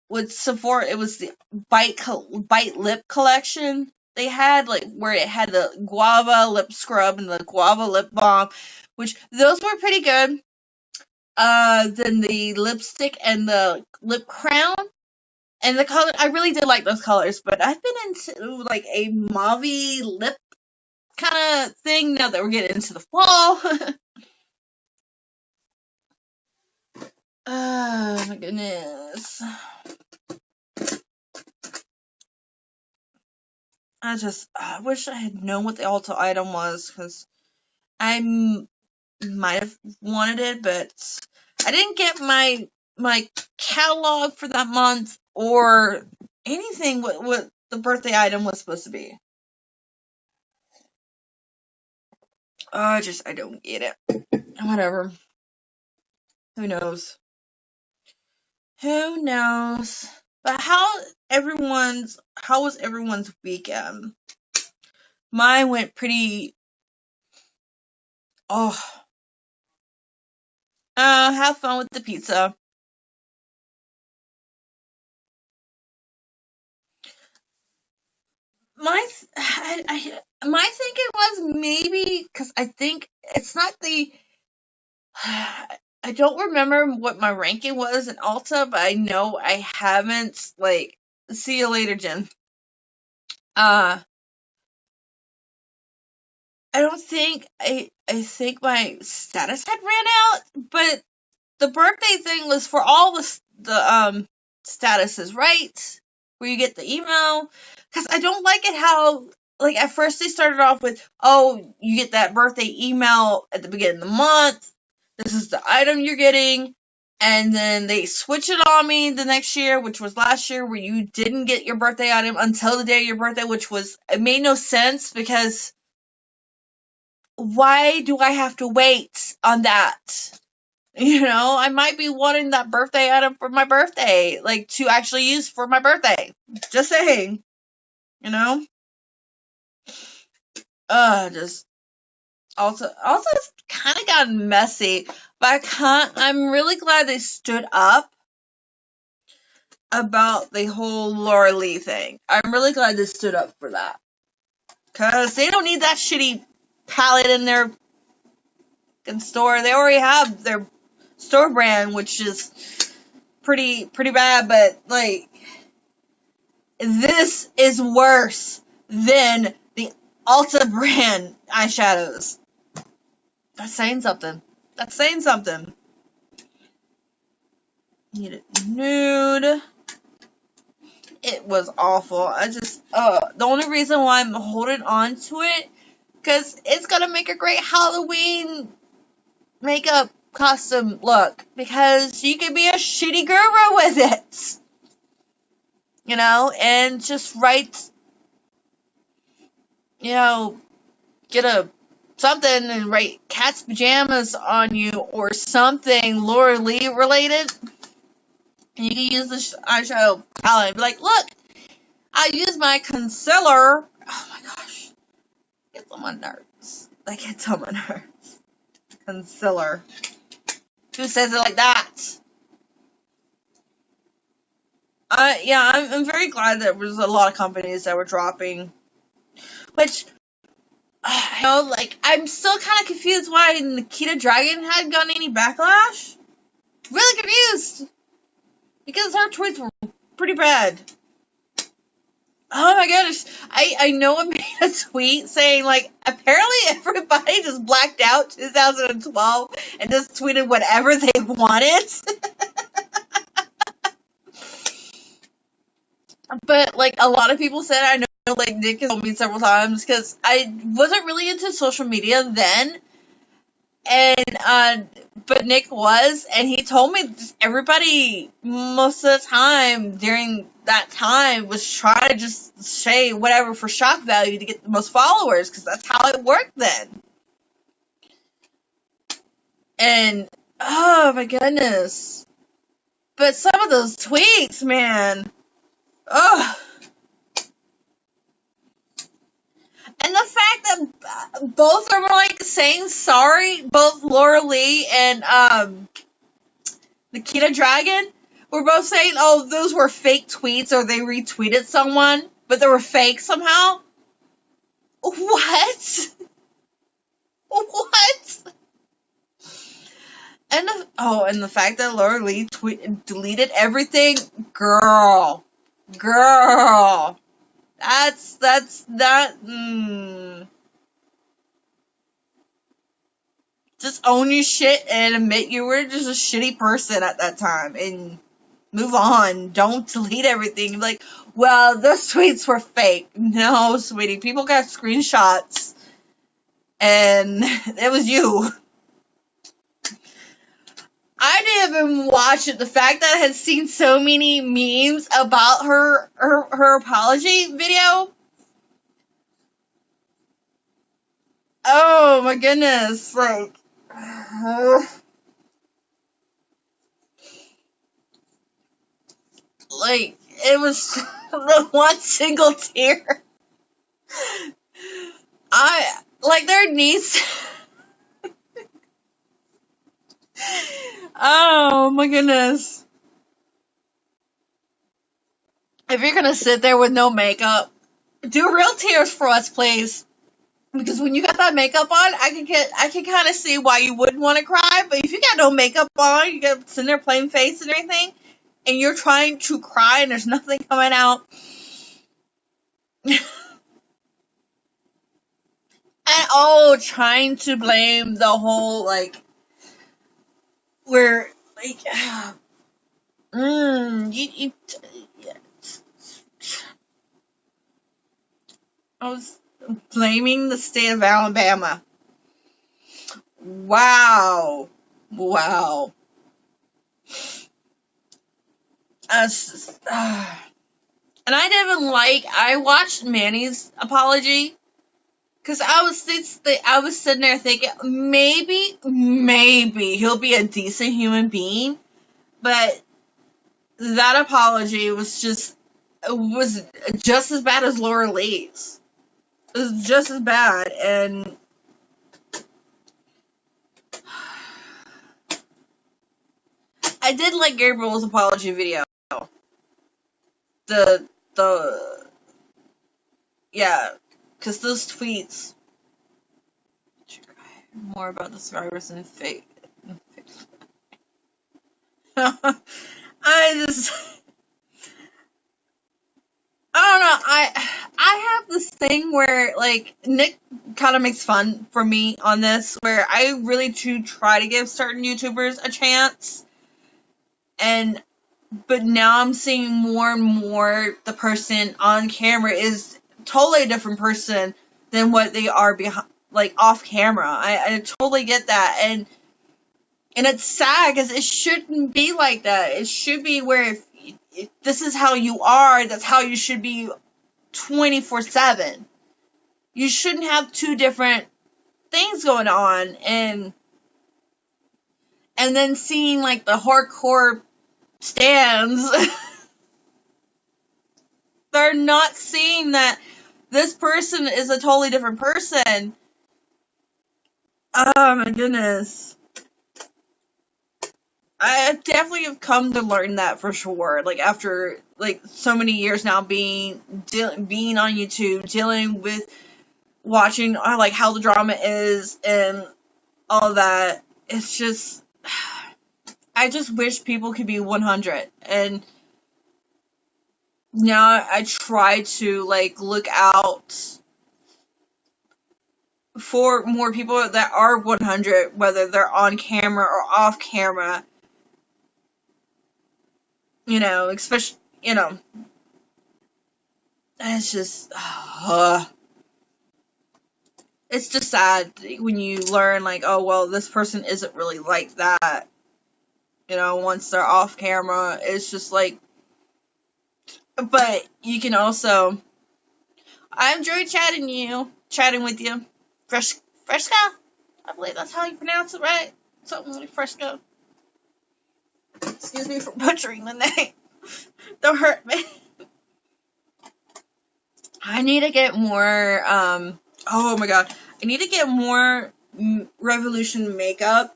with Sephora, it was the Bite lip collection. They had, like, where it had the guava lip scrub and the guava lip balm, which those were pretty good. Then the lipstick and the lip crown. And the color, I really did like those colors, but I've been into, like, a mauve lip kind of thing now that we're getting into the fall. Oh my goodness. I wish I had known what the Ulta item was, because I might have wanted it, but I didn't get my catalog for that month or anything what the birthday item was supposed to be. I don't get it. Whatever. Who knows? Who knows? But how was everyone's weekend? Mine went pretty, oh, have fun with the pizza. My thinking was maybe, because I think it's not the, I don't remember what my ranking was in Ulta, but I know I haven't, like, see you later, Jen. Uh, I don't think, I think my status had ran out, but the birthday thing was for all the statuses, right? Where you get the email. Because I don't like it how, like, at first they started off with, oh, you get that birthday email at the beginning of the month. This is the item you're getting. And then they switch it on me the next year, which was last year, where you didn't get your birthday item until the day of your birthday, it made no sense, because why do I have to wait on that? I might be wanting that birthday item for my birthday, like, to actually use for my birthday. Just saying, you know? Just, also kind of got messy, but I'm really glad they stood up about the whole Laura Lee thing. I'm really glad they stood up for that. Because they don't need that shitty palette in their store. They already have their store brand, which is pretty bad, but, like, this is worse than the Ulta brand eyeshadows. That's saying something. Need it nude. It was awful. The only reason why I'm holding on to it, because it's gonna make a great Halloween makeup custom look because you can be a shitty guru with it. You know, and just write, you know, get a something and write cat's pajamas on you or something Laura Lee related. And you can use the eyeshadow palette and be like, look, I use my concealer. Oh my gosh. Gets on my nerves. That gets on my nerves. Concealer. Who says it like that? Yeah, I'm very glad that there was a lot of companies that were dropping. Which, you know, like, I'm still kind of confused why Nikita Dragon hadn't gotten any backlash. Really confused. Because her tweets were pretty bad. Oh my goodness. I know I made a tweet saying, like, apparently everybody just blacked out 2012 and just tweeted whatever they wanted. But, like, a lot of people said, I know, like, Nick has told me several times, because I wasn't really into social media then, and, but Nick was, and he told me just everybody, most of the time, during that time, was trying to just say whatever for shock value to get the most followers, because that's how it worked then. And, oh my goodness. But some of those tweets, man, ugh. And the fact that both of them were, like, saying sorry, both Laura Lee and, Nikita Dragon, were both saying, oh, those were fake tweets, or they retweeted someone, but they were fake somehow? What? What? And the fact that Laura Lee deleted everything, girl. That's not, Just own your shit and admit you were just a shitty person at that time and move on. Don't delete everything. Like, well, those tweets were fake. No, sweetie. People got screenshots. And it was you. I didn't even watch it. The fact that I had seen so many memes about her apology video. Oh my goodness. Like, like, it was the one single tear. There needs. Oh my goodness. If you're gonna sit there with no makeup, do real tears for us, please. Because when you got that makeup on, I can kind of see why you wouldn't want to cry. But if you got no makeup on, you got sitting there plain face and everything, and you're trying to cry and there's nothing coming out. And trying to blame the whole, like, where, like, I was blaming the state of Alabama. Wow. And I watched Manny's apology, because I was sitting there thinking, maybe he'll be a decent human being, but that apology was just as bad as Laura Lee's. It was just as bad, and I did like Gabriel's apology video. Yeah, because those tweets more about the survivors than fake. I don't know. I have this thing where, like, Nick kind of makes fun for me on this, where I really do try to give certain YouTubers a chance, but now I'm seeing more and more the person on camera is totally a different person than what they are behind, like, off camera. I totally get that, and And it's sad because it shouldn't be like that. It should be where if this is how you are, that's how you should be 24/7. You shouldn't have two different things going on. And then seeing like the hardcore stands, they're not seeing that this person is a totally different person. Oh my goodness. I definitely have come to learn that for sure. Like after like so many years now being on YouTube, dealing with watching like how the drama is and all that. It's just I just wish people could be 100. And now I try to like look out for more people that are 100, whether they're on camera or off camera. Especially, it's just, it's just sad when you learn, like, oh, well, this person isn't really like that. Once they're off camera, it's just like, but you can also, I enjoy chatting with you. Fresca? I believe that's how you pronounce it, right? Something like Fresca. Excuse me for butchering the name. Don't hurt me. I need to get more, oh my god. I need to get more Revolution makeup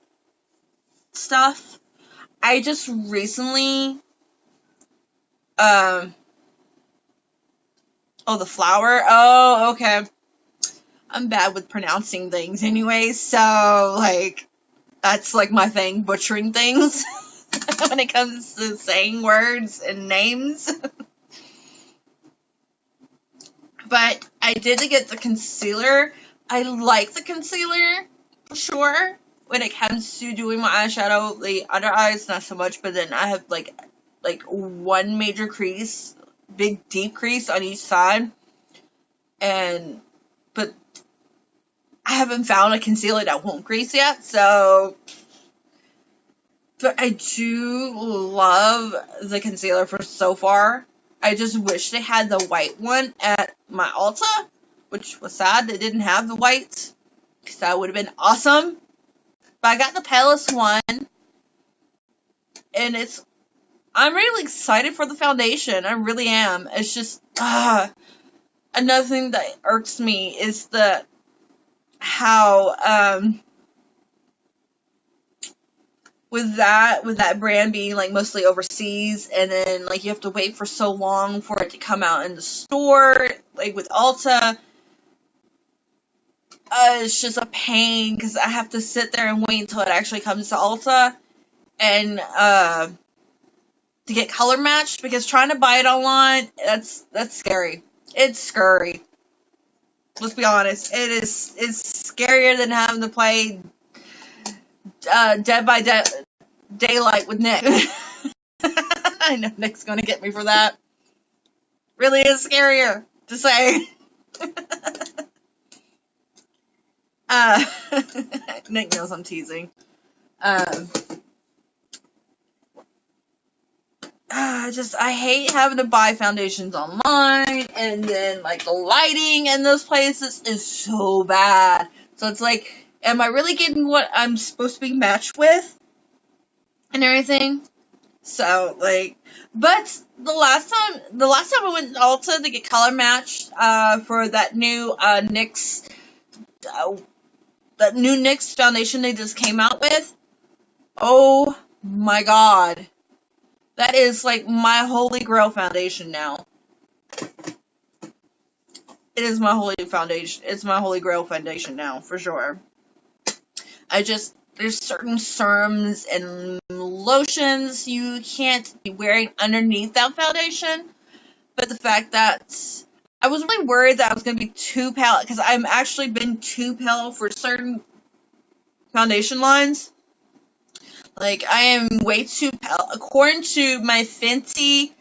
stuff. I just recently, oh, the flower? Oh, okay. I'm bad with pronouncing things anyway, so, like, that's, like, my thing, butchering things when it comes to saying words and names. But I did get the concealer. I like the concealer, for sure. When it comes to doing my eyeshadow, the under eyes, not so much, but then I have, like one major crease, big deep crease on each side. But I haven't found a concealer that won't crease yet, so. But I do love the concealer for so far. I just wish they had the white one at my Ulta, which was sad they didn't have the white, because that would have been awesome. But I got the palest one, and I'm really excited for the foundation. I really am. It's just, another thing that irks me is how, with that brand being like mostly overseas, and then like you have to wait for so long for it to come out in the store, like with Ulta, it's just a pain because I have to sit there and wait until it actually comes to Ulta and to get color matched, because trying to buy it online, that's scary. It's scary. Let's be honest. It's scarier than having to play Dead by Daylight with Nick. I know Nick's gonna get me for that. Really is scarier to say. Nick knows I'm teasing. I hate having to buy foundations online, and then like the lighting in those places is so bad. So it's like, am I really getting what I'm supposed to be matched with and everything? So like, but the last time I went to Ulta to get color matched for that new NYX foundation they just came out with. Oh my god. That is like my holy grail foundation now. It is my holy foundation. It's my holy grail foundation now, for sure. There's certain serums and lotions you can't be wearing underneath that foundation. But the fact that I was really worried that I was going to be too pale, because I've actually been too pale for certain foundation lines. Like, I am way too pale. According to my Fenty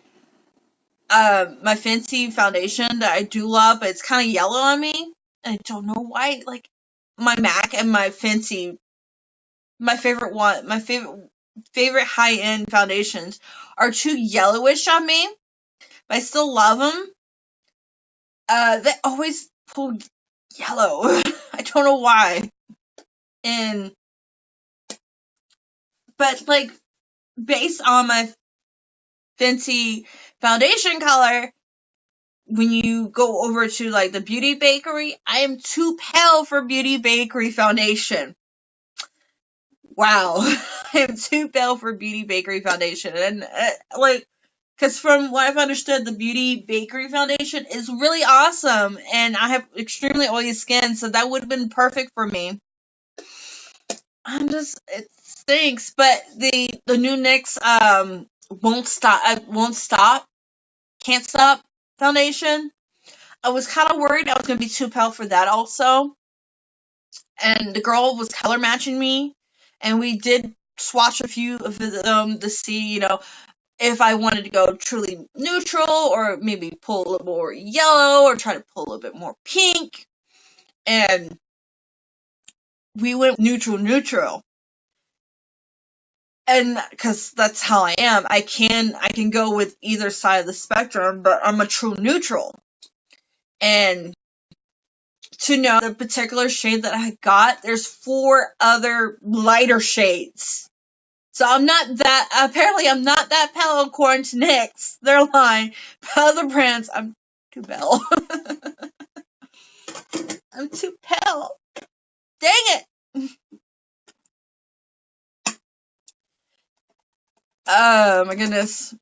foundation that I do love, but it's kind of yellow on me. And I don't know why. Like, my MAC and my Fenty my favorite high-end foundations are too yellowish on me, but I still love them. They always pull yellow. I don't know why. And but like based on my Fenty foundation color, when you go over to like the Beauty Bakery, I am too pale for Beauty Bakery foundation. Wow, I am too pale for Beauty Bakery foundation, and because from what I've understood, the Beauty Bakery foundation is really awesome, and I have extremely oily skin, so that would have been perfect for me. It stinks, but the new NYX can't stop foundation. I was kind of worried I was gonna be too pale for that also, and the girl was color matching me, and we did swatch a few of them to see, if I wanted to go truly neutral or maybe pull a little more yellow or try to pull a little bit more pink, and we went neutral. And because that's how I am, I can go with either side of the spectrum, but I'm a true neutral. And to know the particular shade that I got, there's 4 other lighter shades. So I'm not that pale according to NYX. They're lying. But other brands, I'm too pale. I'm too pale. Dang it! Oh my goodness.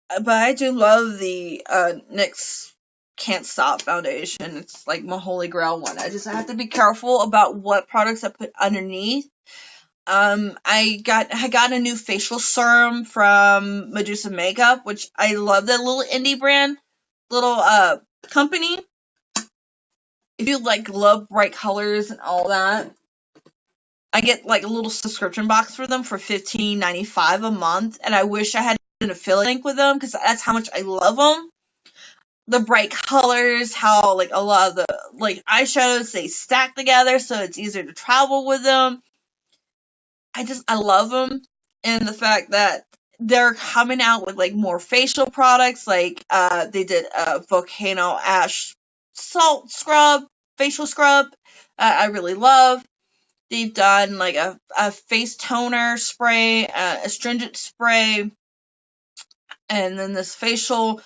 But I do love the NYX Can't Stop foundation. It's like my holy grail one. I have to be careful about what products I put underneath. I got a new facial serum from Medusa Makeup, which I love, that little indie brand, little company. If you like love bright colors and all that, I get like a little subscription box for them for $15.95 a month, and I wish I had an affiliate link with them because that's how much I love them. The bright colors, how like a lot of the like eyeshadows, they stack together so it's easier to travel with them. I love them, and the fact that they're coming out with like more facial products, like they did a volcano ash salt scrub, facial scrub. I really love. They've done like a face toner spray, astringent spray, and then this facial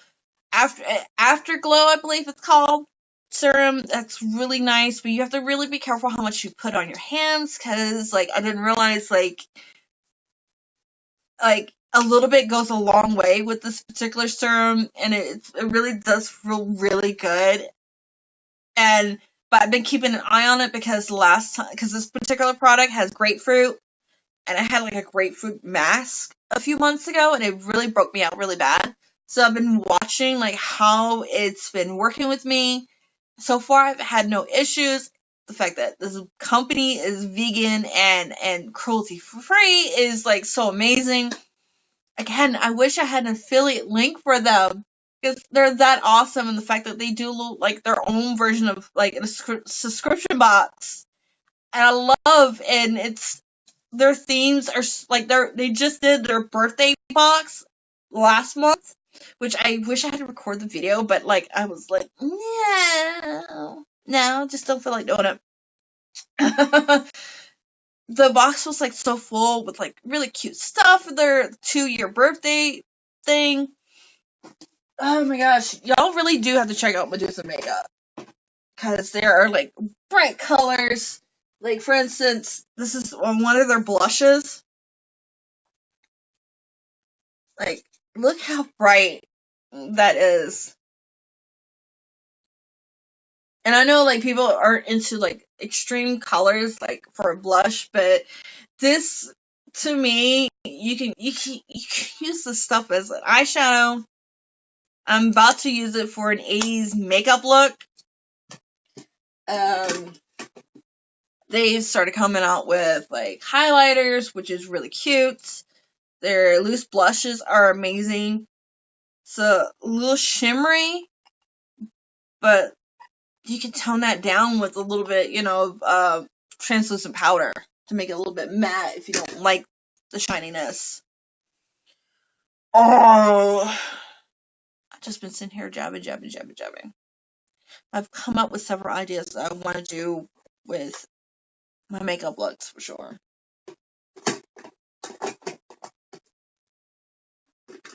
afterglow, I believe it's called, serum. That's really nice, but you have to really be careful how much you put on your hands, because like I didn't realize like a little bit goes a long way with this particular serum, and it really does feel really good. But I've been keeping an eye on it because this particular product has grapefruit, and I had like a grapefruit mask a few months ago, and it really broke me out really bad. So I've been watching like how it's been working with me. So far, I've had no issues. The fact that this company is vegan and cruelty free is like so amazing. Again, I wish I had an affiliate link for them because they're that awesome, and the fact that they do like their own version of like a subscription box, and I love, and it's their themes are like they just did their birthday box last month, which I wish I had to record the video, but like I was like, no, just don't feel like doing it. The box was like so full with like really cute stuff for their 2-year birthday thing. Oh my gosh, y'all really do have to check out Medusa Makeup because there are like bright colors. Like for instance, this is one of their blushes. Like, look how bright that is. And I know like people aren't into like extreme colors like for a blush, but this to me, you can use this stuff as an eyeshadow. I'm about to use it for an 80s makeup look. They started coming out with like highlighters, which is really cute. Their loose blushes are amazing. So a little shimmery, but you can tone that down with a little bit, translucent powder. to make it a little bit matte if you don't like the shininess. Oh, I've just been sitting here jabbing. I've come up with several ideas that I want to do with my makeup looks for sure.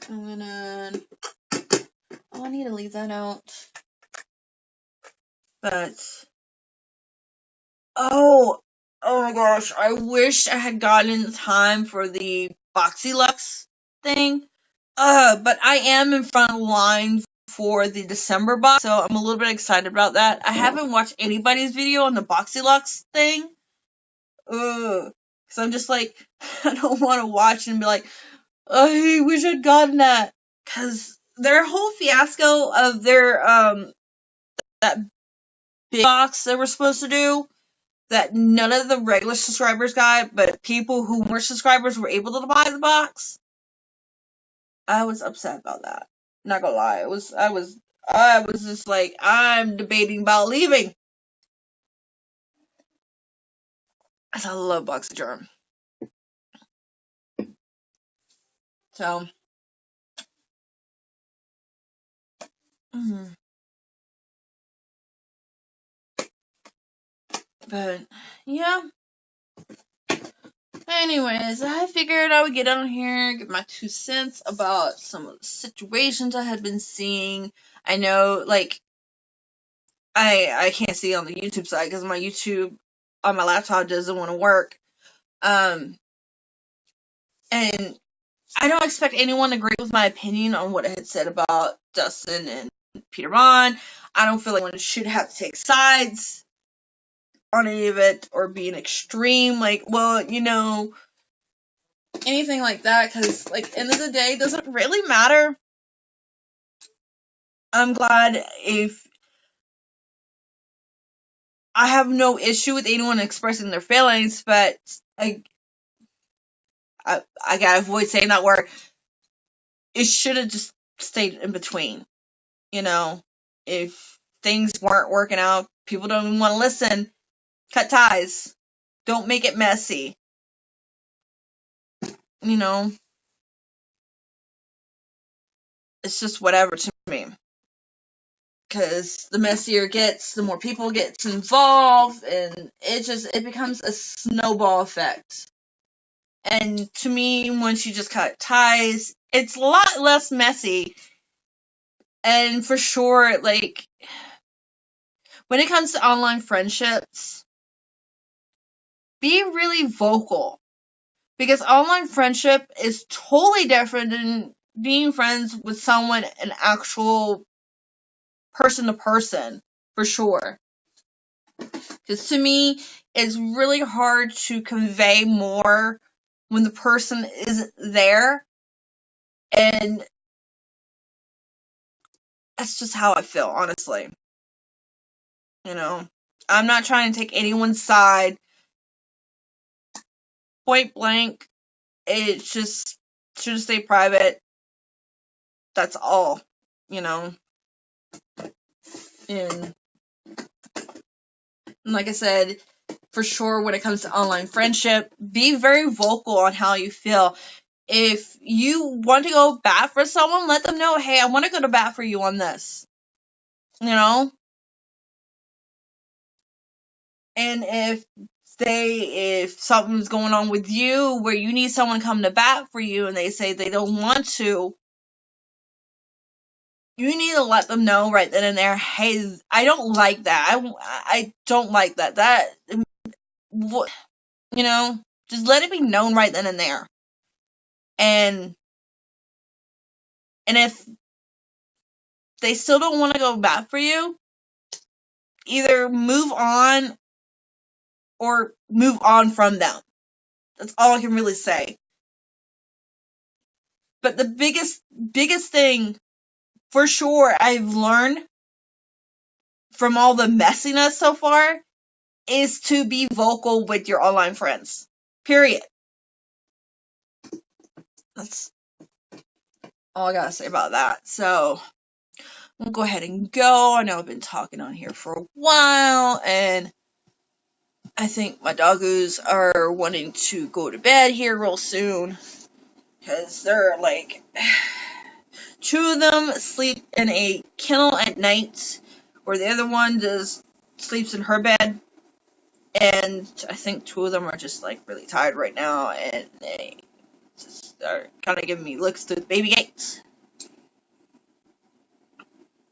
I'm gonna. Oh, I need to leave that out. But oh my gosh, I wish I had gotten in time for the Boxy Lux thing. But I am in front of the line for the December box, so I'm a little bit excited about that. I haven't watched anybody's video on the Boxy Lux thing. Cause I'm just like, I don't want to watch and be like, I wish I'd gotten that. Cause their whole fiasco of their, that big box they were supposed to do, that none of the regular subscribers got, but people who weren't subscribers were able to buy the box. I was upset about that. Not gonna lie, I was just like, I'm debating about leaving. Cause I love BoxyCharm. So, but yeah. Anyways, I figured I would get on here, give my 2 cents about some of the situations I had been seeing. I know, like, I can't see on the YouTube side because my YouTube on my laptop doesn't want to work. And I don't expect anyone to agree with my opinion on what I had said about Dustin and Peter Bond. I don't feel like one should have to take sides on any of it or be an extreme, like, well, you know, anything like that, because, like, end of the day, it doesn't really matter. I'm glad if I have no issue with anyone expressing their feelings, but I gotta avoid saying that word. It should have just stayed in between, you know. If things weren't working out, people don't even want to listen. Cut ties. Don't make it messy. You know, it's just whatever to me. Because the messier it gets, the more people get involved, and it becomes a snowball effect. And to me, once you just cut ties, it's a lot less messy. And for sure, like, when it comes to online friendships, be really vocal. Because online friendship is totally different than being friends with someone, an actual person to person, for sure. Because to me, it's really hard to convey more when the person isn't there. And that's just how I feel, honestly. You know, I'm not trying to take anyone's side. Point blank, it just should stay private. That's all, you know. And like I said, for sure, when it comes to online friendship, be very vocal on how you feel. If you want to go bat for someone, let them know, hey, I want to go to bat for you on this. You know? And if something's going on with you where you need someone to come to bat for you and they say they don't want to, you need to let them know right then and there, hey, I don't like that. I don't like that. That, you know, just let it be known right then and there. And if they still don't want to go back for you, either move on or move on from them. That's all I can really say. But the biggest thing for sure I've learned from all the messiness so far is to be vocal with your online friends. Period. That's all I gotta say about that. So we'll go ahead and go. I know I've been talking on here for a while, and I think my doggoos are wanting to go to bed here real soon. Because they're like, two of them sleep in a kennel at night, where the other one just sleeps in her bed. And I think two of them are just like really tired right now, and they just are kind of giving me looks through the baby gates.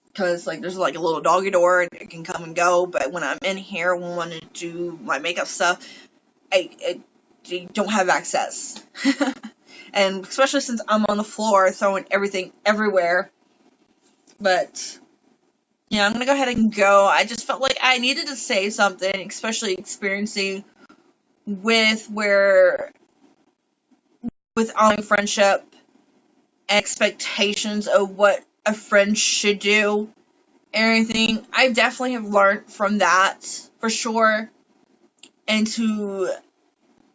Because like there's like a little doggy door and it can come and go, but when I'm in here wanting to do my makeup stuff, I don't have access. And especially since I'm on the floor throwing everything everywhere. But yeah, I'm gonna go ahead and go. I just felt like I needed to say something, especially experiencing with online friendship, expectations of what a friend should do, everything. I definitely have learned from that for sure. And to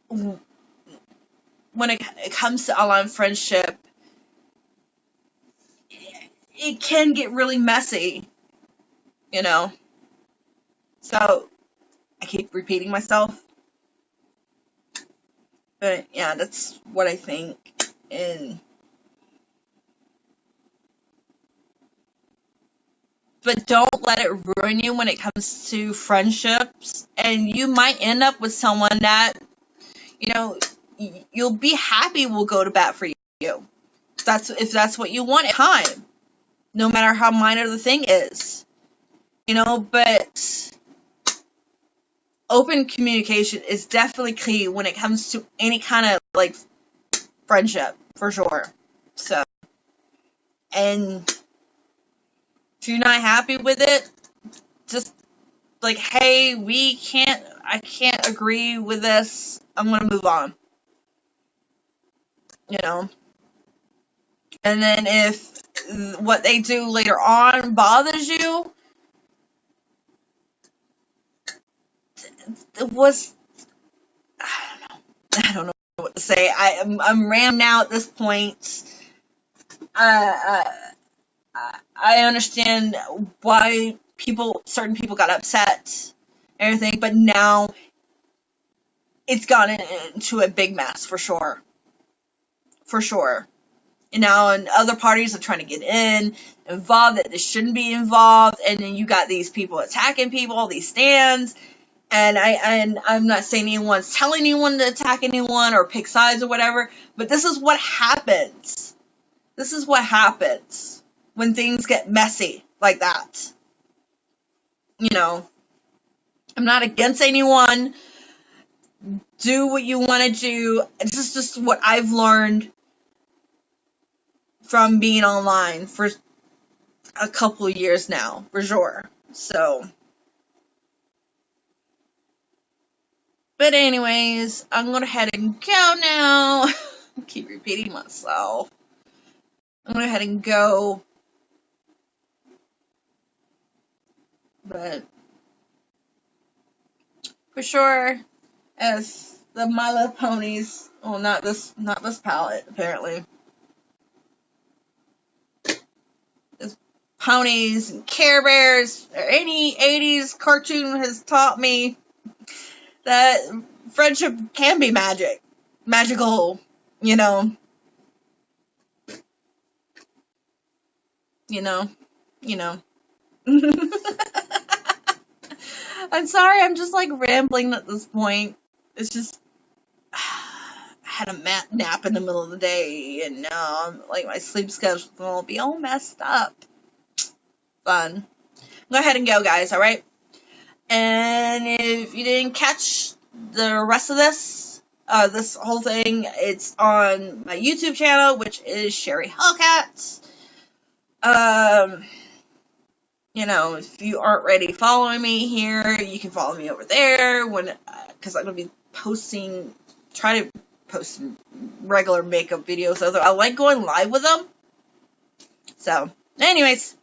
when it comes to online friendship, it can get really messy, you know. So I keep repeating myself, but yeah, that's what I think. And but don't let it ruin you when it comes to friendships, and you might end up with someone that, you know, you'll be happy will go to bat for you. If that's what you want at time, no matter how minor the thing is, you know. But open communication is definitely key when it comes to any kind of like friendship, for sure. So, and if you're not happy with it, just like, hey, I can't agree with this, I'm gonna move on, you know. And then if what they do later on bothers you, it was, I don't know what to say. I'm rambling now at this point. I understand why certain people got upset, and everything, but now it's gotten into a big mess for sure. For sure. And now and other parties are trying to get involved that they shouldn't be involved, and then you got these people attacking people, these stands, and I'm not saying anyone's telling anyone to attack anyone or pick sides or whatever, but this is what happens. This is what happens when things get messy like that. You know, I'm not against anyone. Do what you want to do. This is just what I've learned from being online for a couple of years now, for sure. So, but anyways, I'm gonna head and go now. I keep repeating myself. I'm gonna head and go. But for sure, as the My Little Ponies, well, not this palette, apparently. As ponies and Care Bears, or any 80s cartoon has taught me that friendship can be magical, you know. You know. I'm sorry, I'm just like rambling at this point. It's just, I had a nap in the middle of the day, and now I'm like, my sleep schedule will be all messed up. Fun. Go ahead and go, guys, alright? And if you didn't catch the rest of this whole thing, it's on my YouTube channel, which is Sherry Hellcat. You know, if you aren't already following me here, you can follow me over there because I'm going to be try to post some regular makeup videos, although I like going live with them. So, anyways,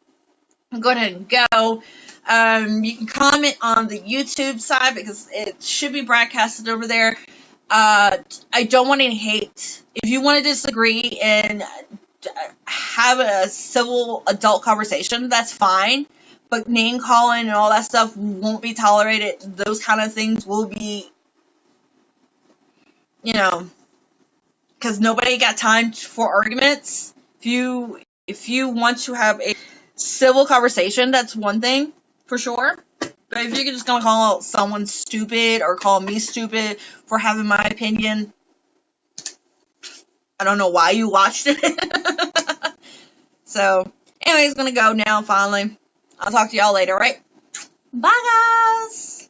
go ahead and go. You can comment on the YouTube side because it should be broadcasted over there. I don't want any hate. If you want to disagree and have a civil adult conversation, that's fine. but name calling and all that stuff won't be tolerated. Those kind of things will be, you know, because nobody got time for arguments. If you want to have a civil conversation, that's one thing for sure. But if you're just gonna call someone stupid or call me stupid for having my opinion, I don't know why you watched it. So, anyways, gonna go now finally. I'll talk to y'all later, right? Bye, guys!